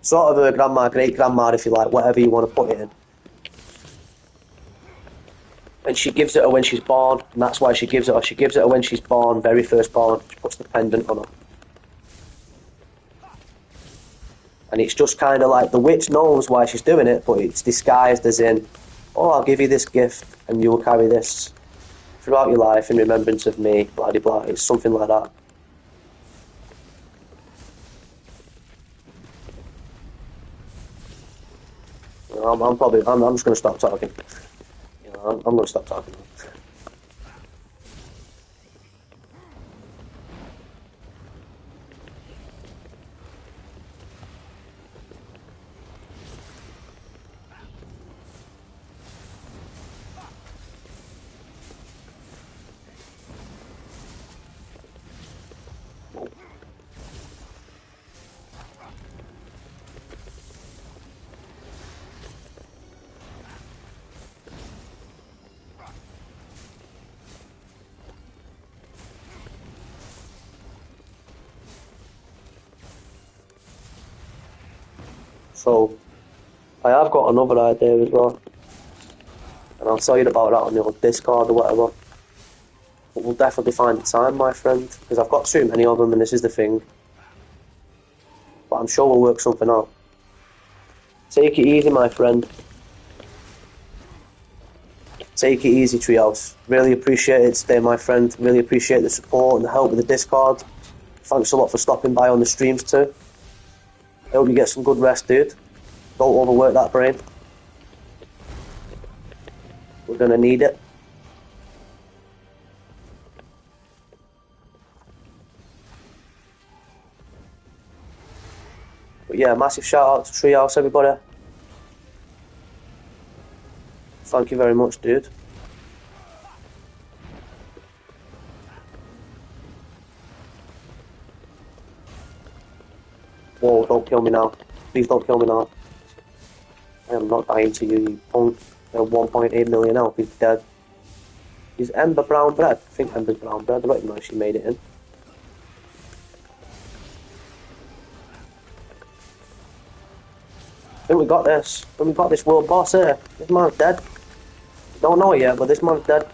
sort of a grandma, great-grandma, if you like, whatever you want to put it in. And she gives it her when she's born, and that's why she gives it her. She gives it her when she's born, very first born. She puts the pendant on her. And it's just kind of like the witch knows why she's doing it, but it's disguised as in, oh, I'll give you this gift, and you will carry this throughout your life in remembrance of me, blah blah blah. It's something like that. You know, I'm just going to stop talking. You know, I'm going to stop talking. So, I have got another idea as well, and I'll tell you about that on the old Discord or whatever. But we'll definitely find the time, my friend, because I've got too many of them, and this is the thing. But I'm sure we'll work something out. Take it easy, my friend. Take it easy, Treehouse. Really appreciate it today, my friend. Really appreciate the support and the help with the Discord. Thanks a lot for stopping by on the streams too. I hope you get some good rest, dude. Don't overwork that brain. We're gonna need it. But yeah, massive shout out to Treehouse, everybody. Thank you very much, dude. Whoa, don't kill me now. Please don't kill me now. I am not dying to you, you punk. 1.8 million health, he's dead. Is Ember brown bread? I think Ember's brown bread. I don't even know if she made it in. I think we got this. We got this world boss here. This man's dead. Don't know it yet, but this man's dead.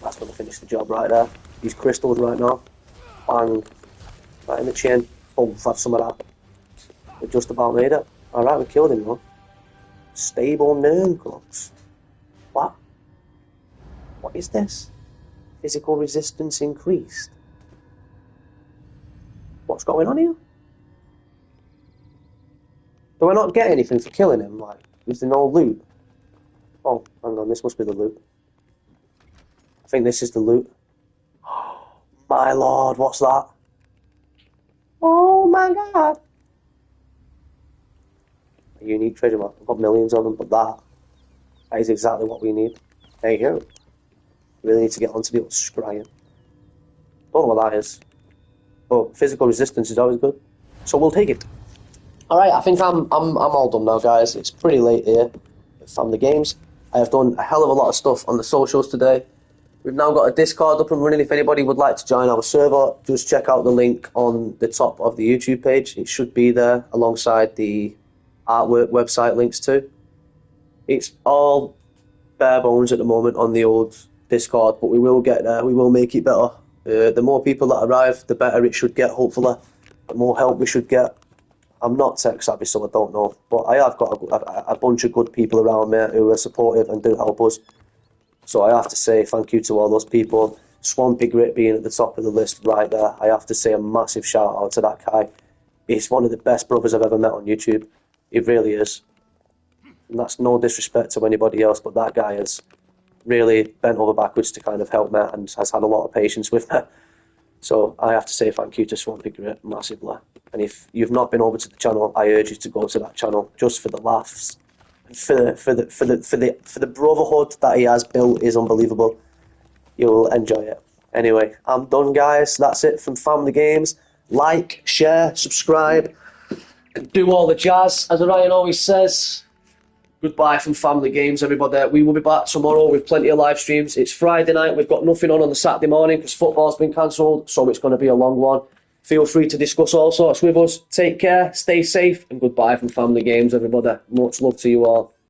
That's gonna finish the job right there. These crystals right now. Bang. Right in the chin. Oh, we've had some of that. We just about made it. Alright, we killed him though. Stable Nurnclux. What? What is this? Physical resistance increased. What's going on here? Do I not get anything for killing him? Like, is there no loot? Oh, hang on, this must be the loot. I think this is the loot. My lord, what's that? Oh my god! A unique treasure map. I've got millions of them, but that is exactly what we need. There you go. Really need to get onto the old scrying. Don't know what that is. But physical resistance is always good. So we'll take it. Alright, I think I'm all done now, guys. It's pretty late here at Family Games. I have done a hell of a lot of stuff on the socials today. We've now got a Discord up and running. If anybody would like to join our server, just check out the link on the top of the YouTube page. It should be there alongside the artwork website links too. It's all bare bones at the moment on the old Discord, but we will get there. We will make it better. The more people that arrive, the better it should get, hopefully. The more help we should get. I'm not tech savvy, so I don't know. But I have got a bunch of good people around me who are supportive and do help us. So I have to say thank you to all those people. Swampy Grit being at the top of the list right there. I have to say a massive shout out to that guy. He's one of the best brothers I've ever met on YouTube. He really is. And that's no disrespect to anybody else, but that guy has really bent over backwards to kind of help me and has had a lot of patience with me. So I have to say thank you to Swampy Grit massively. And if you've not been over to the channel, I urge you to go to that channel just for the laughs. For the brotherhood that he has built is unbelievable. You'll enjoy it. Anyway, I'm done, guys. That's it from Family Games. Like, share, subscribe, and do all the jazz, as Ryan always says. Goodbye from Family Games, everybody. We will be back tomorrow with plenty of live streams. It's Friday night. We've got nothing on the Saturday morning because football's been cancelled, so it's going to be a long one. Feel free to discuss all sorts with us. Take care, stay safe, and goodbye from Family Games, everybody. Much love to you all.